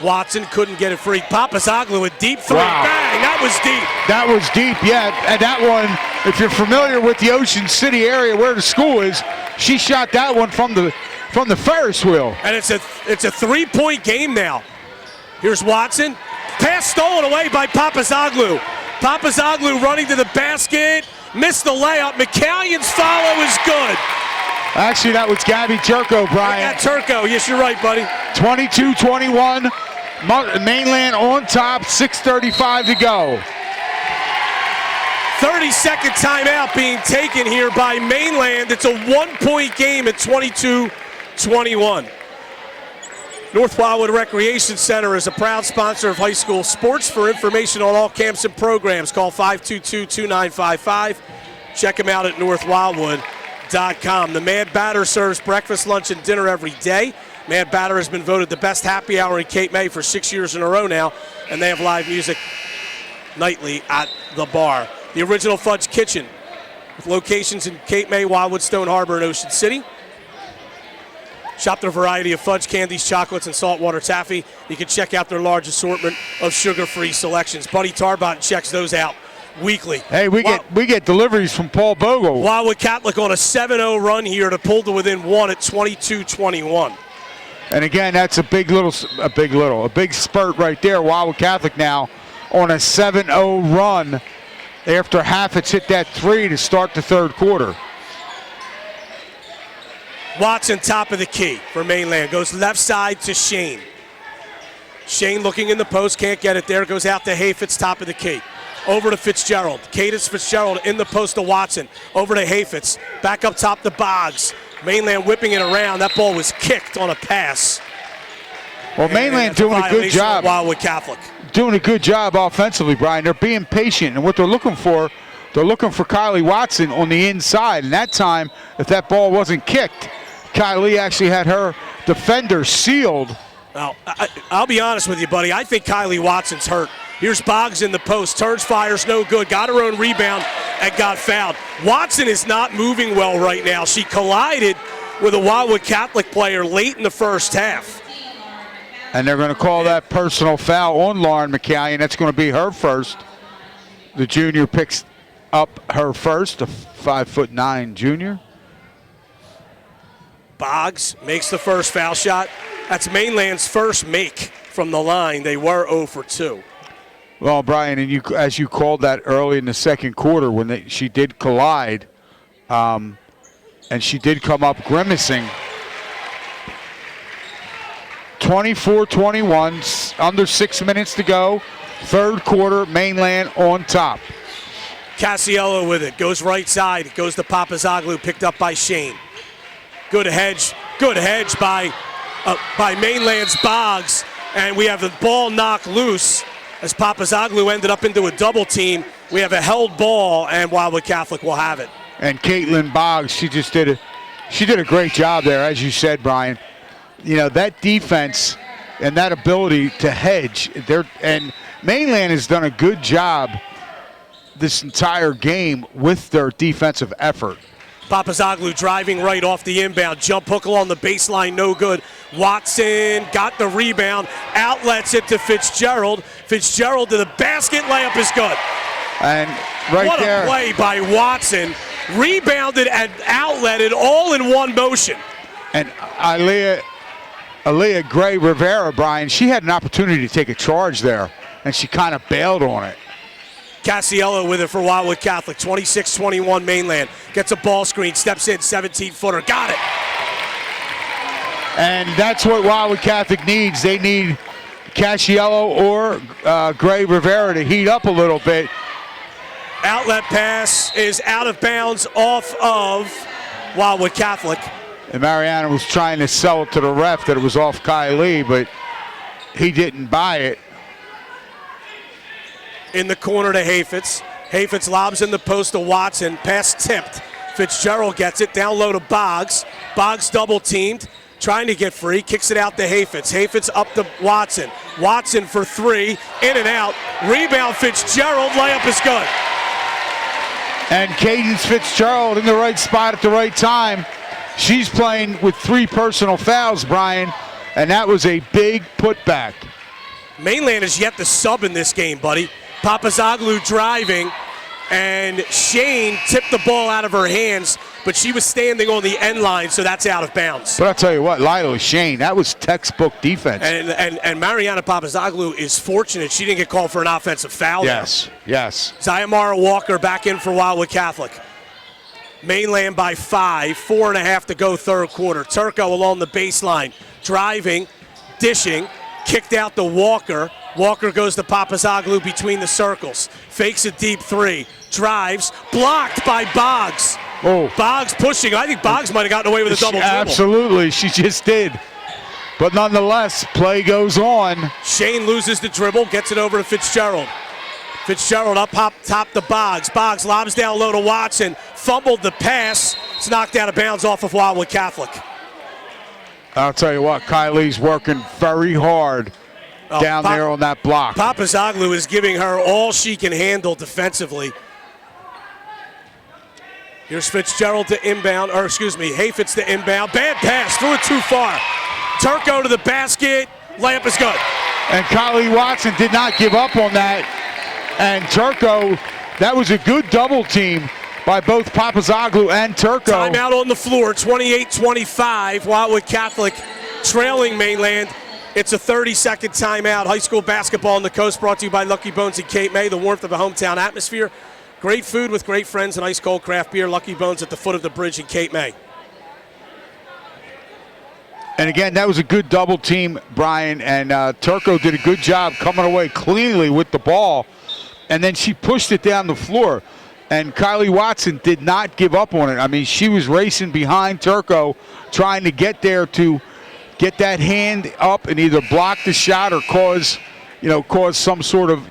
A: Watson, couldn't get it free. Papazaglou, a deep three. Wow. Bang, that was deep.
B: That was deep, yeah. And that one, if you're familiar with the Ocean City area where the school is, she shot that one from the Ferris wheel.
A: And it's a 3-point game now. Here's Watson. Pass stolen away by Papazaglou. Papazaglou running to the basket. Missed the layup. McCallion's follow is good.
B: Actually, that was Gabby Turco, Brian.
A: Yeah, Turco. Yes, you're right, buddy.
B: 22-21. Mainland on top, 6:35 to go.
A: 30-second timeout being taken here by Mainland. It's a 1-point game at 22-21. North Wildwood Recreation Center is a proud sponsor of high school sports. For information on all camps and programs, call 522-2955. Check them out at northwildwood.com. The Mad Batter serves breakfast, lunch, and dinner every day. Mad Batter has been voted the best happy hour in Cape May for 6 years in a row now, and they have live music nightly at the bar. The Original Fudge Kitchen, with locations in Cape May, Wildwood, Stone Harbor, and Ocean City. Shop their variety of fudge, candies, chocolates, and saltwater taffy. You can check out their large assortment of sugar-free selections. Buddy Tarbot checks those out weekly.
B: Hey, we get deliveries from Paul Bogle.
A: Wildwood Catholic on a 7-0 run here to pull to within one at 22-21.
B: And again, that's a big spurt right there. Wildwood Catholic now on a 7-0 run after Hafitz hit that three to start the third quarter.
A: Watson, top of the key for Mainland. Goes left side to Shane. Shane looking in the post, can't get it there. Goes out to Hayfitz, top of the key. Over to Fitzgerald. Cadence Fitzgerald in the post to Watson. Over to Hayfitz. Back up top to Boggs. Mainland whipping it around. That ball was kicked on a pass.
B: Well, Mainland doing a good job.
A: Wildwood Catholic.
B: Doing a good job offensively, Brian. They're being patient, and what they're looking for They're looking for Kylie Watson on the inside, and that time, if that ball wasn't kicked, Kylie actually had her defender sealed.
A: Well, I'll be honest with you, buddy. I think Kylie Watson's hurt. Here's Boggs in the post. Turns, fires, no good. Got her own rebound and got fouled. Watson is not moving well right now. She collided with a Wildwood Catholic player late in the first half.
B: And they're going to call that personal foul on Lauren McCallion. That's going to be her first. The junior picks up her first, a 5'9" junior.
A: Boggs makes the first foul shot. That's Mainland's first make from the line. They were 0 for 2.
B: Well, Brian, and as you called that early in the second quarter when she did collide, and she did come up grimacing. 24-21, under 6 minutes to go. Third quarter, Mainland on top.
A: Cassiello with it, goes right side. It goes to Papazoglu, picked up by Shane. Good hedge by Mainland's Boggs, and we have the ball knocked loose as Papazoglu ended up into a double team. We have a held ball, and Wildwood Catholic will have it.
B: And Caitlin Boggs, she did a great job there, as you said, Brian. You know, that defense and that ability to hedge, and Mainland has done a good job this entire game with their defensive effort.
A: Papazoglu driving right off the inbound. Jump hook along the baseline, no good. Watson got the rebound, outlets it to Fitzgerald. Fitzgerald to the basket, layup is good.
B: And right
A: what
B: there.
A: What a play by Watson. Rebounded and outletted all in one motion.
B: And Aaliyah Gray Rivera, Brian, she had an opportunity to take a charge there, and she kind of bailed on it.
A: Cassiello with it for Wildwood Catholic, 26-21 Mainland. Gets a ball screen, steps in, 17-footer, got it.
B: And that's what Wildwood Catholic needs. They need Cassiello or Gray Rivera to heat up a little bit.
A: Outlet pass is out of bounds off of Wildwood Catholic.
B: And Mariana was trying to sell it to the ref that it was off Kylie, but he didn't buy it.
A: In the corner to Hafetz. Hafetz lobs in the post to Watson. Pass tipped. Fitzgerald gets it down low to Boggs. Boggs double teamed. Trying to get free. Kicks it out to Hafetz. Hafetz up to Watson. Watson for three. In and out. Rebound Fitzgerald. Layup is good.
B: And Cadence Fitzgerald in the right spot at the right time. She's playing with 3 personal fouls, Brian. And that was a big putback.
A: Mainland is yet to sub in this game, buddy. Papazoglu driving, and Shane tipped the ball out of her hands, but she was standing on the end line, so that's out of bounds.
B: But I'll tell you what, Lila Shane, that was textbook defense.
A: And Mariana Papazoglu is fortunate she didn't get called for an offensive foul.
B: Yes, yes.
A: Zayamara Walker back in for Wildwood Catholic. Mainland by 5, 4.5 to go third quarter. Turco along the baseline, driving, dishing, kicked out to Walker. Walker goes to Papazoglu between the circles. Fakes a deep 3. Drives. Blocked by Boggs.
B: Oh.
A: Boggs pushing. I think Boggs might have gotten away with a double dribble.
B: Absolutely. She just did. But nonetheless, play goes on.
A: Shane loses the dribble. Gets it over to Fitzgerald. Fitzgerald up top to Boggs. Boggs lobs down low to Watson. Fumbled the pass. It's knocked out of bounds off of Wildwood Catholic.
B: I'll tell you what, Kylie's working very hard down there on that block.
A: Papazoglu is giving her all she can handle defensively. Here's Fitzgerald to inbound, or excuse me, Hafetz to inbound. Bad pass, threw it too far. Turco to the basket, layup is good.
B: And Kylie Watson did not give up on that. And Turco, that was a good double team by both Papazoglu and Turco.
A: Timeout on the floor, 28-25. Wildwood Catholic trailing Mainland. It's a 30-second timeout. High school basketball on the coast brought to you by Lucky Bones in Cape May, the warmth of a hometown atmosphere. Great food with great friends and ice cold craft beer. Lucky Bones at the foot of the bridge in Cape May.
B: And again, that was a good double team, Brian. And Turco did a good job coming away cleanly with the ball. And then she pushed it down the floor. And Kylie Watson did not give up on it. I mean, she was racing behind Turco, trying to get there to get that hand up and either block the shot or cause some sort of,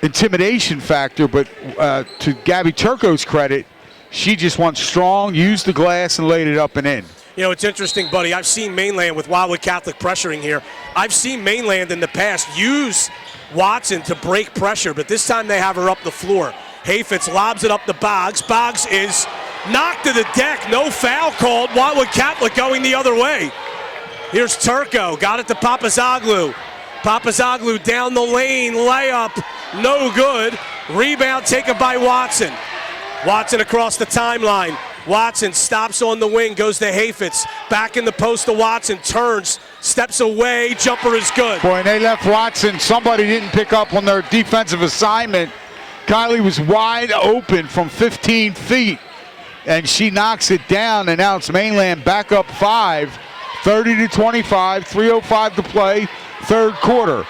B: intimidation factor, but to Gabby Turco's credit, she just went strong, used the glass, and laid it up and in.
A: You know, it's interesting, buddy. I've seen Mainland with Wildwood Catholic pressuring here. I've seen Mainland in the past use Watson to break pressure, but this time they have her up the floor. Hayfitz lobs it up to Boggs. Boggs is knocked to the deck. No foul called. Wildwood Catholic going the other way. Here's Turco. Got it to Papazoglu. Papazoglu down the lane. Layup. No good. Rebound taken by Watson. Watson across the timeline. Watson stops on the wing, goes to Hayfitz. Back in the post to Watson, turns, steps away, jumper is good.
B: Boy, and they left Watson. Somebody didn't pick up on their defensive assignment. Kylie was wide open from 15 feet, and she knocks it down, and now it's Mainland back up 5, 30-25, 3:05 to play, third quarter.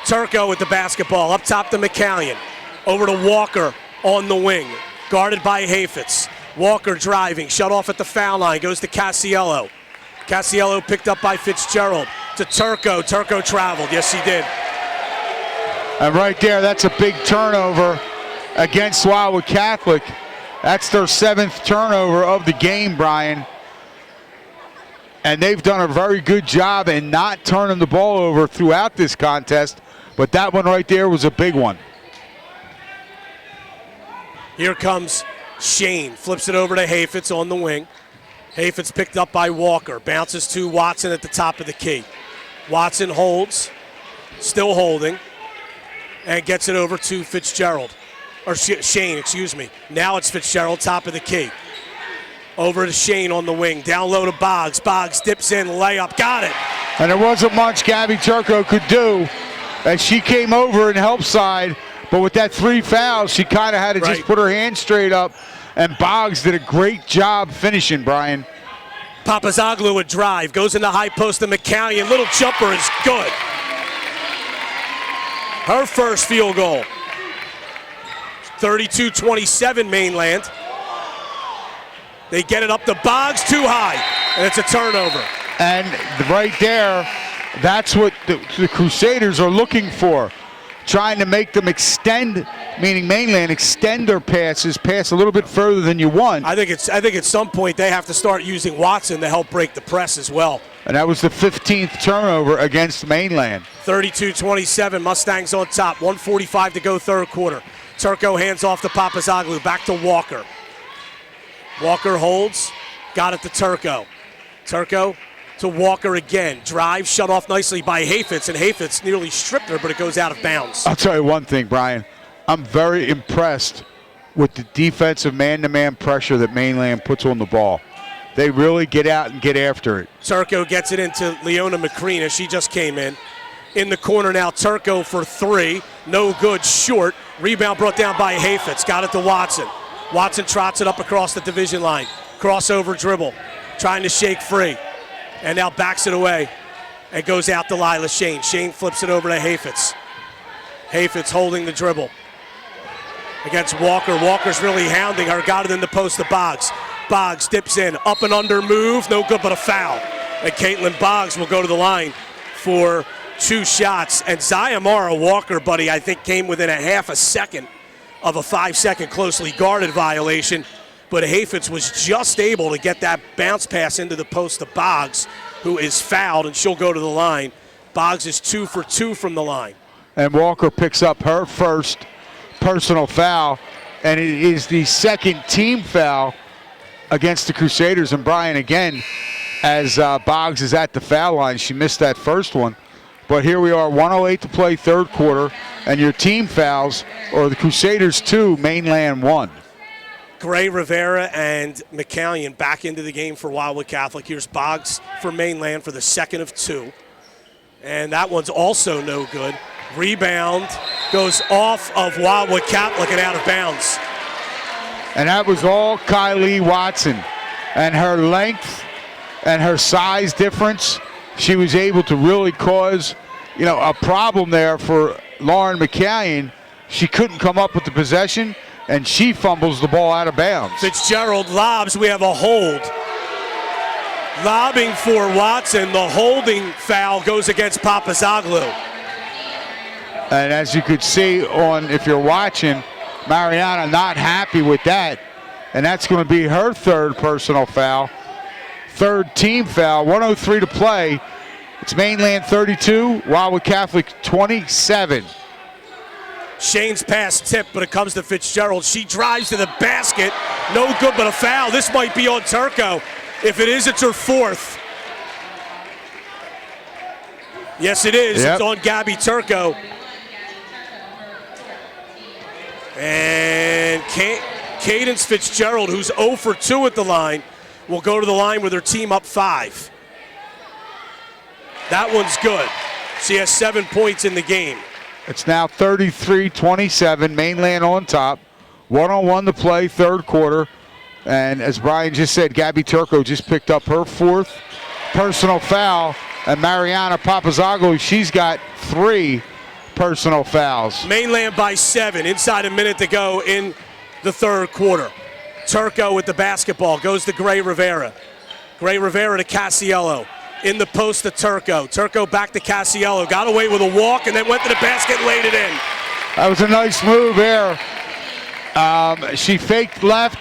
A: Turco with the basketball, up top to McCallion. Over to Walker on the wing, guarded by Hayfitz. Walker driving, shut off at the foul line, goes to Casiello. Casiello picked up by Fitzgerald. To Turco. Turco traveled. Yes, he did.
B: And right there, that's a big turnover against Wildwood Catholic. That's their 7th turnover of the game, Brian. And they've done a very good job in not turning the ball over throughout this contest, but that one right there was a big one.
A: Here comes Shane, flips it over to Hayfitz on the wing. Hayfitz picked up by Walker, bounces to Watson at the top of the key. Watson holds, still holding, and gets it over to Fitzgerald. Or Shane, excuse me. Now it's Fitzgerald, top of the key. Over to Shane on the wing, down low to Boggs. Boggs dips in, layup, got it.
B: And there wasn't much Gabby Turco could do as she came over and help side. But with that 3 fouls, she kind of had to just put her hand straight up, and Boggs did a great job finishing, Brian.
A: Papazoglu would drive, goes in the high post to McCallion. Little jumper is good. Her first field goal. 32-27 Mainland. They get it up to Boggs, too high, and it's a turnover.
B: And right there, that's what the Crusaders are looking for. Trying to make them extend, meaning Mainland, extend their passes, pass a little bit further than you want.
A: I think at some point they have to start using Watson to help break the press as well.
B: And that was the 15th turnover against Mainland.
A: 32-27, Mustangs on top, 1:45 to go third quarter. Turco hands off to Papazoglu, back to Walker. Walker holds, got it to Turco. Turco to Walker again. Drive shut off nicely by Hayfitz, and Hayfitz nearly stripped her, but it goes out of bounds.
B: I'll tell you one thing, Brian. I'm very impressed with the defensive man-to-man pressure that Mainland puts on the ball. They really get out and get after it.
A: Turco gets it into Leona Macrina. She just came in. In the corner now, Turco for 3. No good, short. Rebound brought down by Hayfitz. Got it to Watson. Watson trots it up across the division line. Crossover dribble. Trying to shake free. And now backs it away and goes out to Lila Shane. Shane flips it over to Hayfitz. Hayfitz holding the dribble against Walker. Walker's really hounding her. Got it in the post to Boggs. Boggs dips in. Up and under move. No good but a foul. And Caitlin Boggs will go to the line for 2 shots. And Zyamara Walker, buddy, I think came within a half a second of a 5-second closely guarded violation. But Hayfitz was just able to get that bounce pass into the post to Boggs, who is fouled, and she'll go to the line. Boggs is 2 for 2 from the line.
B: And Walker picks up her first personal foul, and it is the second team foul against the Crusaders. And Brian, again, as Boggs is at the foul line, she missed that first one. But here we are, 1:08 to play, third quarter, and your team fouls, or the Crusaders 2, Mainland 1.
A: Gray, Rivera, and McCallion back into the game for Wildwood Catholic. Here's Boggs for Mainland for the second of 2. And that one's also no good. Rebound goes off of Wildwood Catholic and out of bounds.
B: And that was all Kylie Watson. And her length and her size difference, she was able to really cause, a problem there for Lauren McCallion. She couldn't come up with the possession, and she fumbles the ball out of bounds.
A: Fitzgerald lobs. We have a hold. Lobbing for Watson. The holding foul goes against Papazoglu.
B: And as you could see if you're watching, Mariana not happy with that. And that's going to be her third personal foul. Third team foul, 1:03 to play. It's Mainland 32, Wildwood Catholic 27.
A: Shane's pass tipped, but it comes to Fitzgerald. She drives to the basket. No good, but a foul. This might be on Turco. If it is, it's her fourth. Yes, it is.
B: Yep.
A: It's on Gabby Turco. And Cadence Fitzgerald, who's 0 for 2 at the line, will go to the line with her team up 5. That one's good. She has 7 points in the game.
B: It's now 33-27, Mainland on top. 1-on-1 to play, third quarter. And as Brian just said, Gabby Turco just picked up her fourth personal foul. And Mariana Papazaglou, she's got 3 personal fouls.
A: Mainland by 7, inside a minute to go in the third quarter. Turco with the basketball, goes to Gray Rivera. Gray Rivera to Casiello. In the post to Turco. Turco back to Casiello. Got away with a walk and then went to the basket and laid it in.
B: That was a nice move there. She faked right,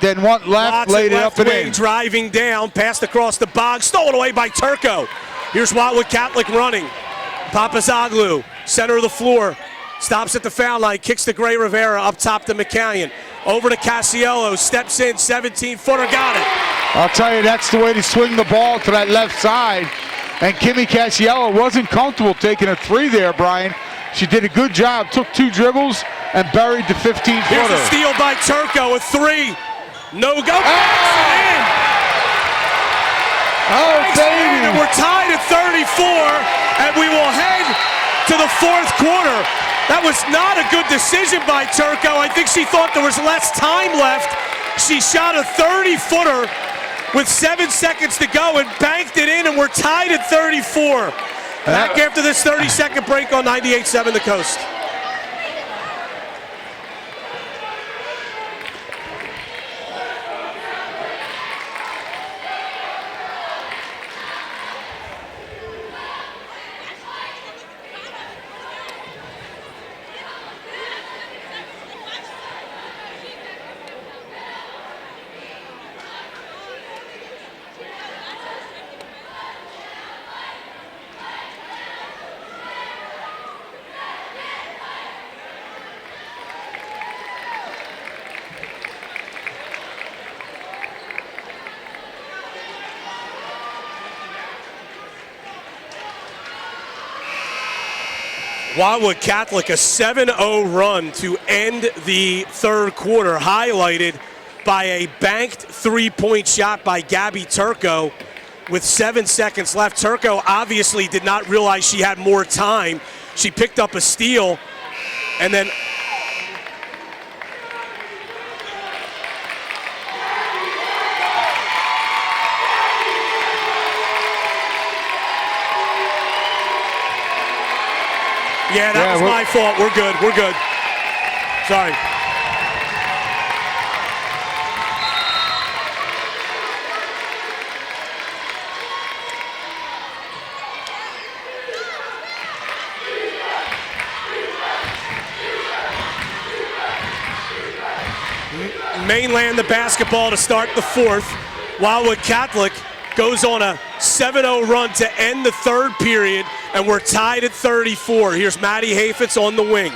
B: then went left,
A: Watson
B: laid it
A: left
B: up and
A: wing,
B: in.
A: driving down, passed across the box, stolen away by Turco. Here's Wildwood Catholic running. Papazaglou, center of the floor, stops at the foul line, kicks to Gray Rivera, up top to McCallion. Over to Casiello, steps in, 17-footer, got it.
B: I'll tell you, that's the way to swing the ball to that left side. And Kimmy Casiello wasn't comfortable taking a 3 there, Brian. She did a good job, took 2 dribbles and buried the 15-footer.
A: Here's a steal by Turco, a 3. No go.
B: Oh, baby.
A: And we're tied at 34, and we will head to the fourth quarter. That was not a good decision by Turco. I think she thought there was less time left. She shot a 30-footer with 7 seconds to go and banked it in, and we're tied at 34. Back after this 30-second break on 98.7 The Coast. Wildwood Catholic, a 7-0 run to end the third quarter, highlighted by a banked 3-point shot by Gabby Turco with 7 seconds left. Turco obviously did not realize she had more time. She picked up a steal and then yeah, that was my fault. We're good. We're good. Sorry. Mainland the basketball to start the fourth. Wildwood Catholic goes on a 7-0 run to end the third period, and we're tied at 34. Here's Maddie Hafitz on the wing.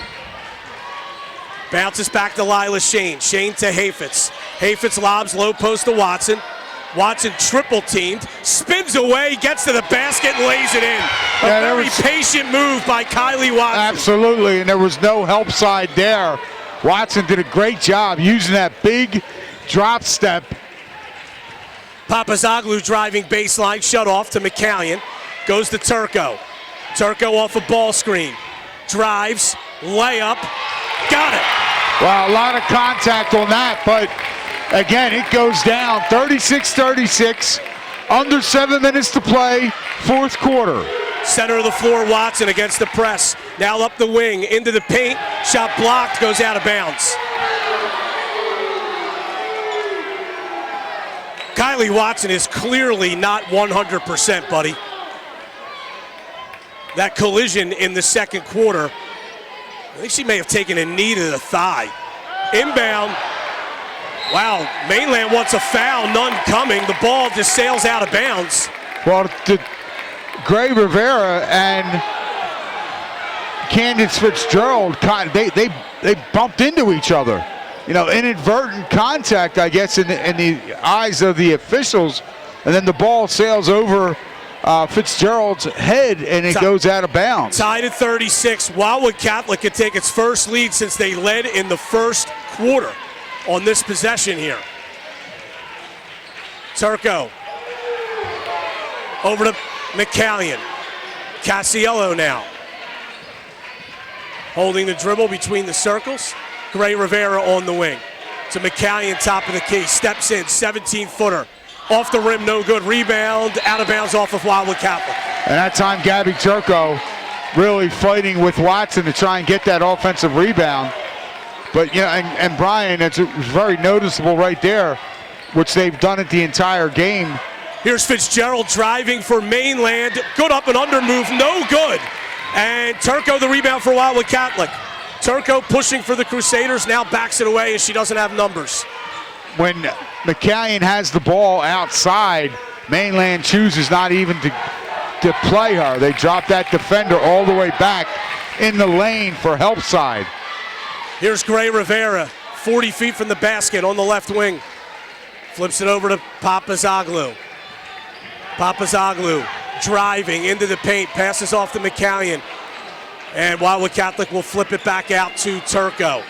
A: Bounces back to Lila Shane. Shane to Hafitz. Hafitz lobs low post to Watson. Watson triple teamed, spins away, gets to the basket, and lays it in. A very patient move by Kylie Watson.
B: Absolutely, and there was no help side there. Watson did a great job using that big drop step.
A: Papazaglou driving baseline, shut off to McCallion. Goes to Turco. Turco off a ball screen. Drives, layup, got it.
B: Well, a lot of contact on that, but again, it goes down 36-36. Under 7 minutes to play, fourth quarter.
A: Center of the floor, Watson against the press. Now up the wing, into the paint. Shot blocked, goes out of bounds. Kylie Watson is clearly not 100%, buddy. that collision in the second quarter. I think she may have taken a knee to the thigh. Inbound. Wow, Mainland wants a foul, none coming. The ball just sails out of bounds.
B: Well, Gray Rivera and Candace Fitzgerald, they bumped into each other. You know, inadvertent contact, I guess, in the eyes of the officials, and then the ball sails over Fitzgerald's head, and it goes out of bounds.
A: Tied at 36. Wildwood Catholic could take its first lead since they led in the first quarter on this possession here. Turco over to McCallion. Cassiello now holding the dribble between the circles. Gray Rivera on the wing. To McCallion, top of the key. Steps in, 17-footer. Off the rim, no good. Rebound, out of bounds off of Wildwood Catholic.
B: And that time, Gabby Turco really fighting with Watson to try and get that offensive rebound. But, you know, and Brian, it's very noticeable right there, which they've done it the entire game.
A: Here's Fitzgerald driving for Mainland. Good up and under move, no good. And Turco the rebound for Wildwood Catholic. Turco pushing for the Crusaders, now backs it away as she doesn't have numbers.
B: When McCallion has the ball outside, Mainland chooses not even to play her. They drop that defender all the way back in the lane for help side.
A: Here's Gray Rivera, 40 feet from the basket on the left wing. Flips it over to Papazoglu. Papazoglu driving into the paint, passes off to McCallion. And Wildwood Catholic will flip it back out to Turco.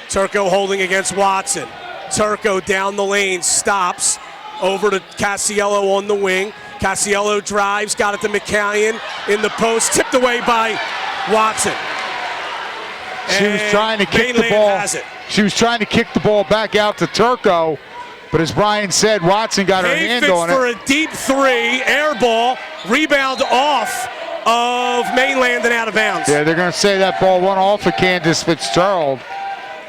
A: Turco holding against Watson. Turco down the lane, stops. Over to Cassiello on the wing. Cassiello drives, got it to McCallion in the post, tipped away by Watson.
B: She was trying to kick the ball. She was trying to kick the ball back out to Turco, but as Brian said, Watson got her hand on it.
A: For a deep three, air ball, rebound off of Mainland and out of bounds.
B: Yeah, they're going to say that ball went off of Candace Fitzgerald.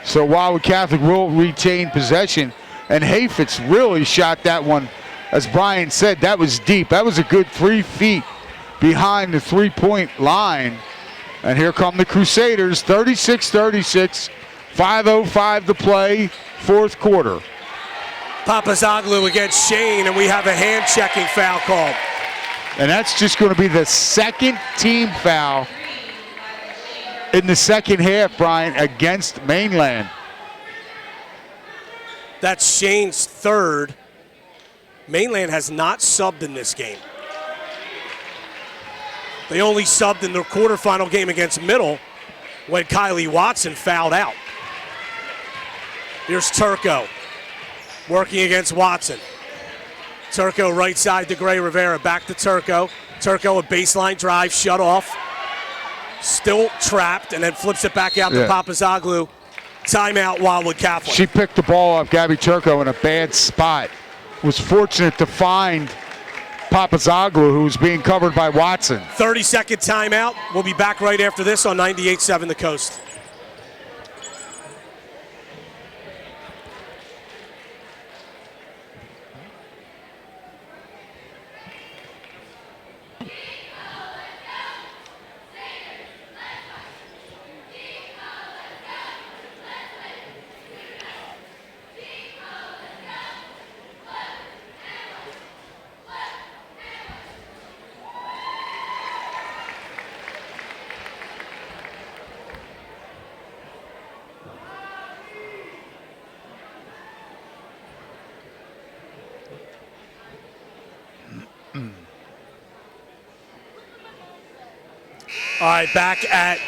B: So Wildwood Catholic will retain possession. And Hayfitz really shot that one. As Brian said, that was deep. That was a good 3 feet behind the three-point line. And here come the Crusaders, 36-36, 5:05 to play, fourth quarter.
A: Papazoglu against Shane, and we have a hand-checking foul called.
B: And that's just going to be the second team foul in the second half, Brian, against Mainland.
A: That's Shane's third. Mainland has not subbed in this game. They only subbed in the quarterfinal game against Middle when Kylie Watson fouled out. Here's Turco working against Watson. Turco right side to Gray Rivera, back to Turco. Turco a baseline drive, shut off. Still trapped, and then flips it back out to Papazoglu. Timeout, Wildwood Catholic.
B: She picked the ball up, Gabby Turco, in a bad spot. Was fortunate to find Papazoglu, who was being covered by Watson.
A: 30-second timeout. We'll be back right after this on 98.7 The Coast. All right, back at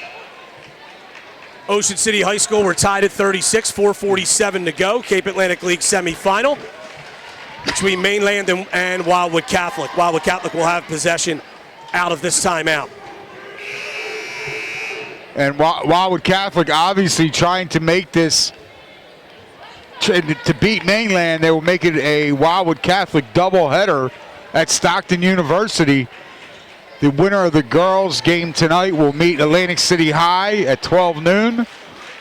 A: Ocean City High School. We're tied at 36, 4:47 to go. Cape Atlantic League semifinal between Mainland and Wildwood Catholic. Wildwood Catholic will have possession out of this timeout.
B: And Wildwood Catholic obviously trying to make this, to beat Mainland, they will make it a Wildwood Catholic doubleheader at Stockton University. The winner of the girls' game tonight will meet Atlantic City High at 12 noon,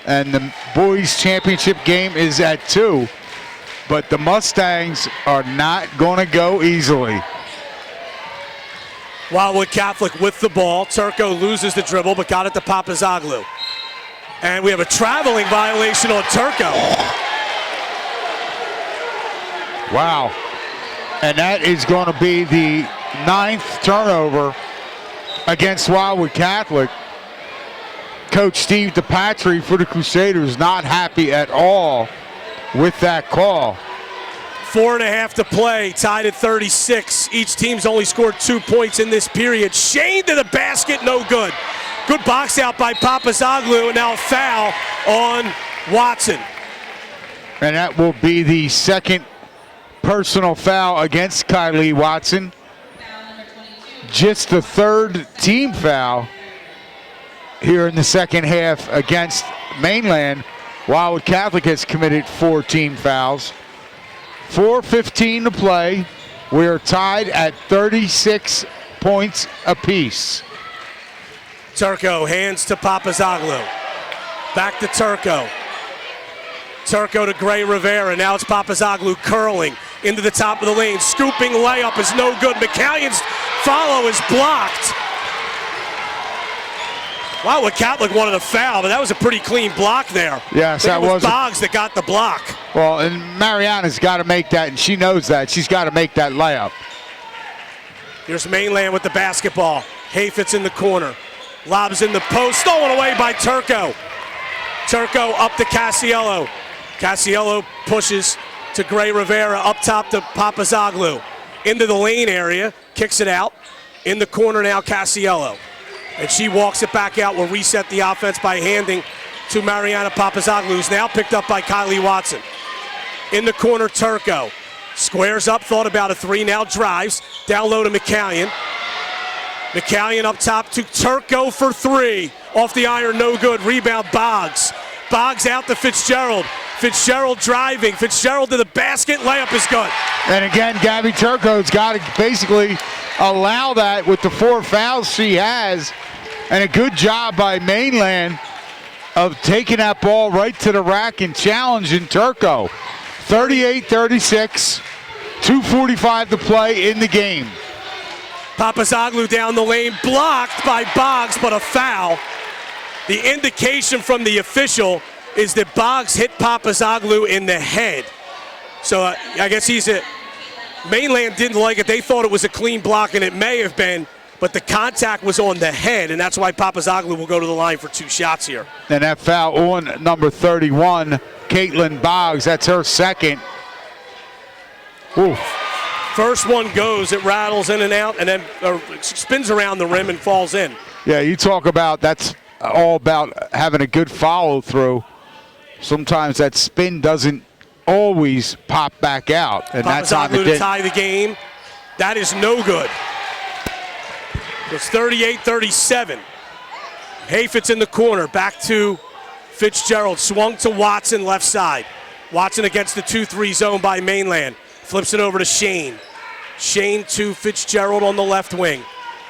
B: and the boys' championship game is at 2. But the Mustangs are not going to go easily.
A: Wildwood Catholic with the ball. Turco loses the dribble, but got it to Papazoglu. And we have a traveling violation on Turco.
B: Wow. And that is going to be the 9th turnover against Wildwood Catholic. Coach Steve DePatry for the Crusaders not happy at all with that call.
A: 4.5 to play, tied at 36. Each team's only scored 2 points in this period. Shane to the basket, no good. Good box out by Papazoglu, and now a foul on Watson.
B: And that will be the 2nd personal foul against Kylie Watson. Just the 3rd team foul here in the second half against Mainland. Wildwood Catholic has committed 4 team fouls. 4:15 to play. We are tied at 36 points apiece.
A: Turco hands to Papazoglu. Back to Turco. Turco to Gray Rivera. Now it's Papazoglu curling into the top of the lane. Scooping layup is no good. McCallion's follow is blocked. Wildwood Catholic wanted a foul, but that was a pretty clean block there.
B: Yes, that was
A: Boggs that got the block.
B: Well, and Mariana's got to make that, and she knows that. She's got to make that layup.
A: Here's Mainland with the basketball. Hayfitz in the corner. Lobs in the post. Stolen away by Turco. Turco up to Casiello. Casiello pushes to Gray Rivera. Up top to Papazoglu. Into the lane area. Kicks it out. In the corner now, Casiello. And she walks it back out. We'll reset the offense by handing to Mariana Papazoglu, who's now picked up by Kylie Watson. In the corner, Turco. Squares up, thought about a 3, now drives. Down low to McCallion. McCallion up top to Turco for 3. Off the iron, no good. Rebound, Boggs. Boggs out to Fitzgerald. Fitzgerald driving. Fitzgerald to the basket. Layup is good.
B: And again, Gabby Turco's got to basically allow that with the 4 fouls she has. And a good job by Mainland of taking that ball right to the rack and challenging Turco. 38-36, 2:45 to play in the game.
A: Papazoglu down the lane, blocked by Boggs, but a foul. The indication from the official is that Boggs hit Papazoglu in the head. So I guess Mainland didn't like it. They thought it was a clean block, and it may have been, but the contact was on the head, and that's why Papazoglu will go to the line for 2 shots here.
B: And that foul on number 31, Caitlin Boggs. That's her 2nd. Ooh.
A: First one goes, it rattles in and out, and then spins around the rim and falls in.
B: Yeah, you talk about that's all about having a good follow-through. Sometimes that spin doesn't always pop back out, and that's on the
A: Papazoglu to tie the game. That is no good. It's 38-37. Hayfitz in the corner, back to Fitzgerald. Swung to Watson, left side. Watson against the 2-3 zone by Mainland. Flips it over to Shane. Shane to Fitzgerald on the left wing.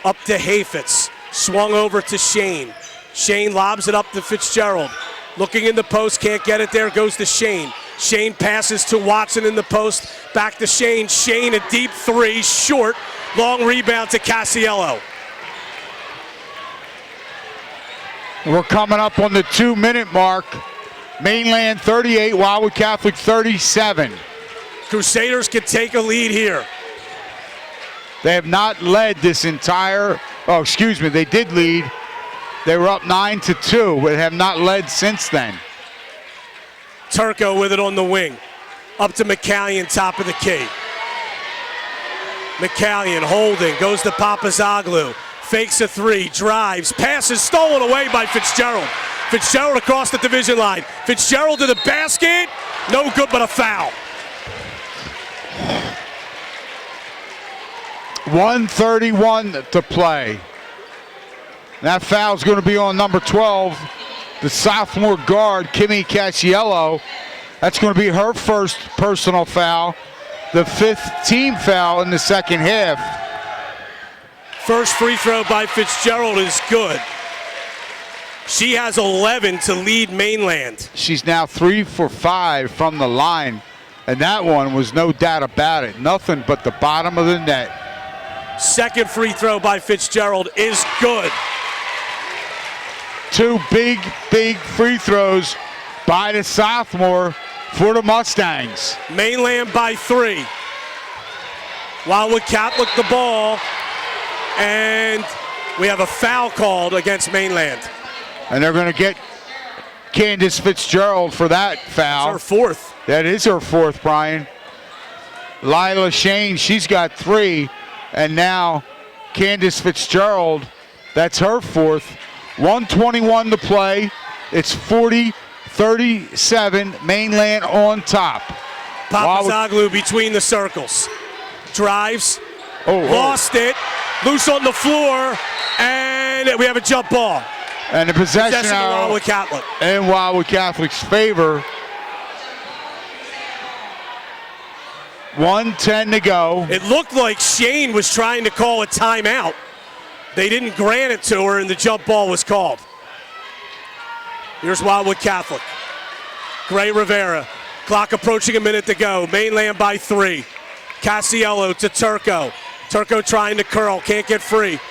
A: Up to Hayfitz. Swung over to Shane. Shane lobs it up to Fitzgerald. Looking in the post, can't get it there, goes to Shane. Shane passes to Watson in the post, back to Shane. Shane, a deep 3, short. Long rebound to Casiello.
B: We're coming up on the 2-minute mark. Mainland 38, Wildwood Catholic 37.
A: Crusaders can take a lead here.
B: They have not led this entire, they did lead. They were up 9-2, but have not led since then.
A: Turco with it on the wing. Up to McCallion, top of the key. McCallion holding, goes to Papazoglu. Fakes a 3, drives, passes, stolen away by Fitzgerald. Fitzgerald across the division line. Fitzgerald to the basket, no good but a foul.
B: 1:31 to play. That foul's going to be on number 12, the sophomore guard, Kimmy Casiello. That's going to be her first personal foul, the 5th team foul in the second half.
A: First free throw by Fitzgerald is good. She has 11 to lead Mainland.
B: She's now 3 for 5 from the line, and that one was no doubt about it. Nothing but the bottom of the net.
A: Second free throw by Fitzgerald is good.
B: 2 big free throws by the sophomore for the Mustangs.
A: Mainland by 3. Wildwood Catholic the ball, and we have a foul called against Mainland.
B: And they're going to get Candace Fitzgerald for that foul.
A: That's her 4th.
B: That is her 4th, Brian. Lila Shane, she's got 3. And now Candace Fitzgerald, that's her 4th. 1:21 to play. It's 40-37, Mainland on top.
A: Papazoglu between the circles. Drives, lost it, loose on the floor, and we have a jump ball.
B: And the possession
A: of Wildwood Catholic.
B: In Wildwood Catholic's favor. 1:10 to go.
A: It looked like Shane was trying to call a timeout. They didn't grant it to her, and the jump ball was called. Here's Wildwood Catholic. Gray Rivera. Clock approaching a minute to go. Mainland by 3. Casiello to Turco. Turco trying to curl, can't get free.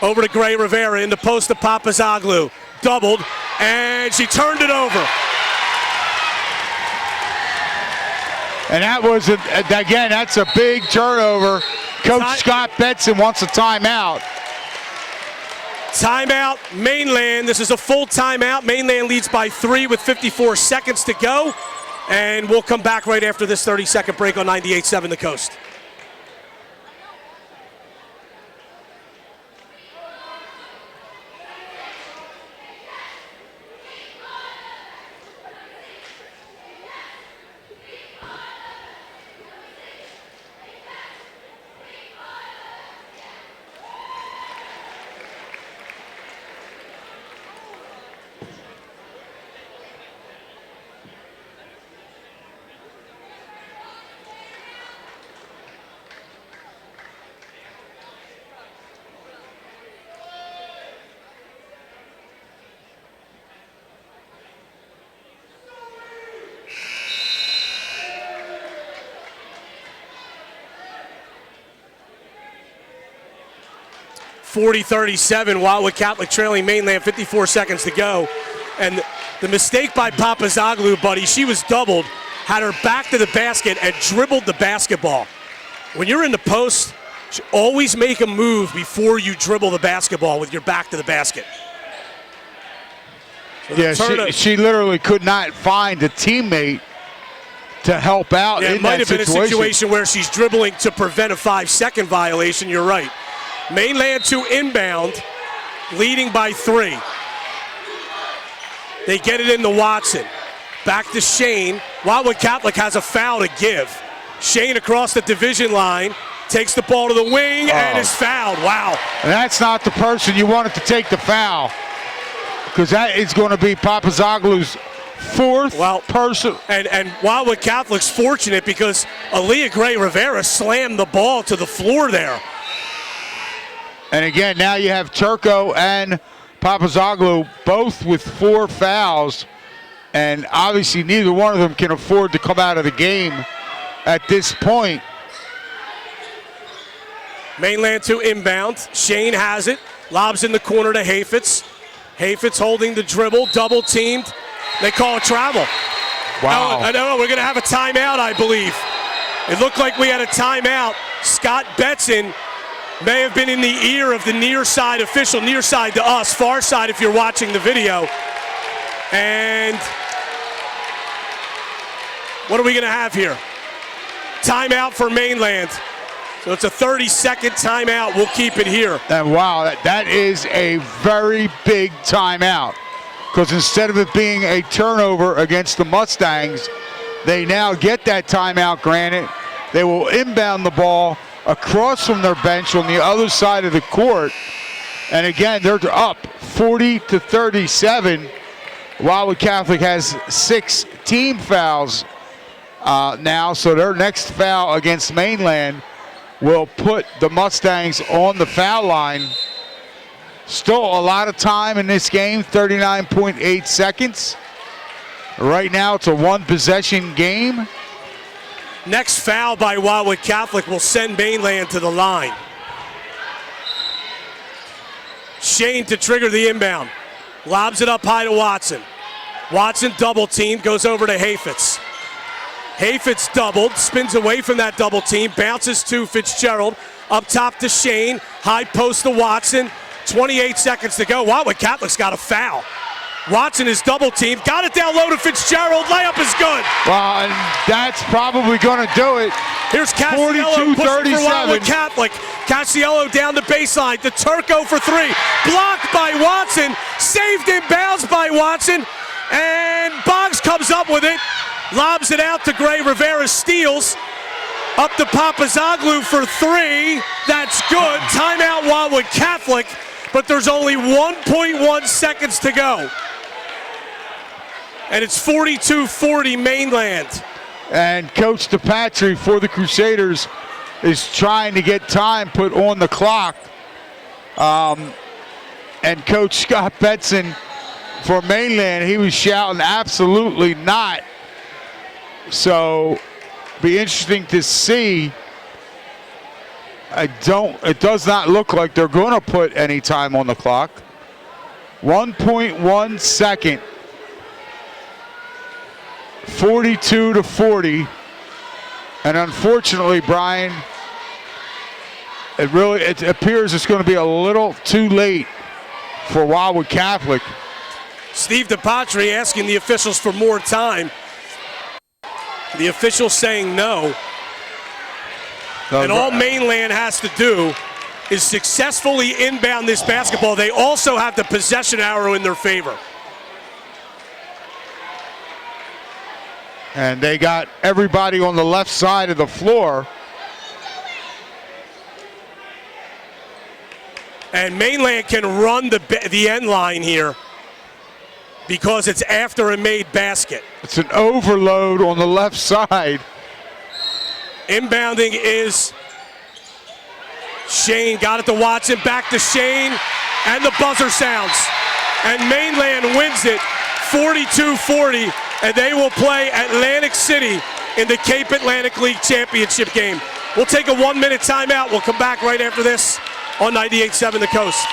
A: Over to Gray Rivera, in the post to Papazoglu. Doubled, and she turned it over.
B: And that was, again, that's a big turnover. Coach Scott Betson wants a timeout.
A: Timeout, Mainland. This is a full timeout. Mainland leads by 3 with 54 seconds to go. And we'll come back right after this 30-second break on 98.7 The Coast. (40-37), Wildwood Catholic trailing Mainland, 54 seconds to go. And the mistake by Papazoglu, buddy, she was doubled, had her back to the basket and dribbled the basketball. When you're in the post, always make a move before you dribble the basketball with your back to the basket. So
B: yeah, she literally could not find a teammate to help out in that situation.
A: It might have been a situation where she's dribbling to prevent a 5-second violation. You're right. Mainland to inbound, leading by 3. They get it into Watson. Back to Shane. Wildwood Catholic has a foul to give. Shane across the division line, takes the ball to the wing and is fouled. Wow.
B: And that's not the person you wanted to take the foul, because that is going to be Papazoglu's 4th person.
A: And Wildwood Catholic's fortunate because Aaliyah Gray Rivera slammed the ball to the floor there.
B: And again, now you have Turco and Papazoglu both with 4 fouls. And obviously neither one of them can afford to come out of the game at this point.
A: Mainland to inbound. Shane has it. Lobs in the corner to Hafetz. Hafetz holding the dribble, double teamed. They call a travel.
B: Wow.
A: I don't know, we're going to have a timeout, I believe. It looked like we had a timeout. Scott Betson may have been in the ear of the near side official, near side to us, far side if you're watching the video. And what are we going to have here? Timeout for Mainland. So it's a 30-second timeout. We'll keep it here.
B: And wow, that is a very big timeout, because instead of it being a turnover against the Mustangs, they now get that timeout granted. They will inbound the ball across from their bench on the other side of the court. And again, they're up 40-37. Wildwood Catholic has 6 team fouls now, so their next foul against Mainland will put the Mustangs on the foul line. Still a lot of time in this game, 39.8 seconds. Right now it's a 1-possession game.
A: Next foul by Wildwood Catholic will send Mainland to the line. Shane to trigger the inbound. Lobs it up high to Watson. Watson double teamed, goes over to Hafitz. Hafitz doubled, spins away from that double team, bounces to Fitzgerald. Up top to Shane, high post to Watson. 28 seconds to go. Wildwood Catholic's got a foul. Watson is double teamed, got it down low to Fitzgerald. Layup is good.
B: Well, and that's probably going to do it.
A: Here's Casiello pushing for Wildwood Catholic. Casiello down the baseline. The Turco for three. Blocked by Watson. Saved in bounds by Watson. And Boggs comes up with it. Lobs it out to Gray. Rivera steals. Up to Papazoglu for three. That's good. Timeout Wildwood Catholic. But there's only 1.1 seconds to go. And it's 42-40 Mainland.
B: And Coach DePatry for the Crusaders is trying to get time put on the clock. And Coach Scott Betson for Mainland, he was shouting absolutely not. So be interesting to see. It does not look like they're going to put any time on the clock. 1.1 second. 42-40. And unfortunately, Brian, it appears it's going to be a little too late for Wildwood Catholic.
A: Steve DePatry asking the officials for more time. The officials saying no. And all Mainland has to do is successfully inbound this basketball. They also have the possession arrow in their favor.
B: And they got everybody on the left side of the floor.
A: And Mainland can run the end line here because it's after a made basket.
B: It's an overload on the left side.
A: Inbounding is Shane, got it to Watson, back to Shane, and the buzzer sounds. And Mainland wins it 42-40, and they will play Atlantic City in the Cape Atlantic League Championship game. We'll take a 1-minute timeout. We'll come back right after this on 98.7 The Coast.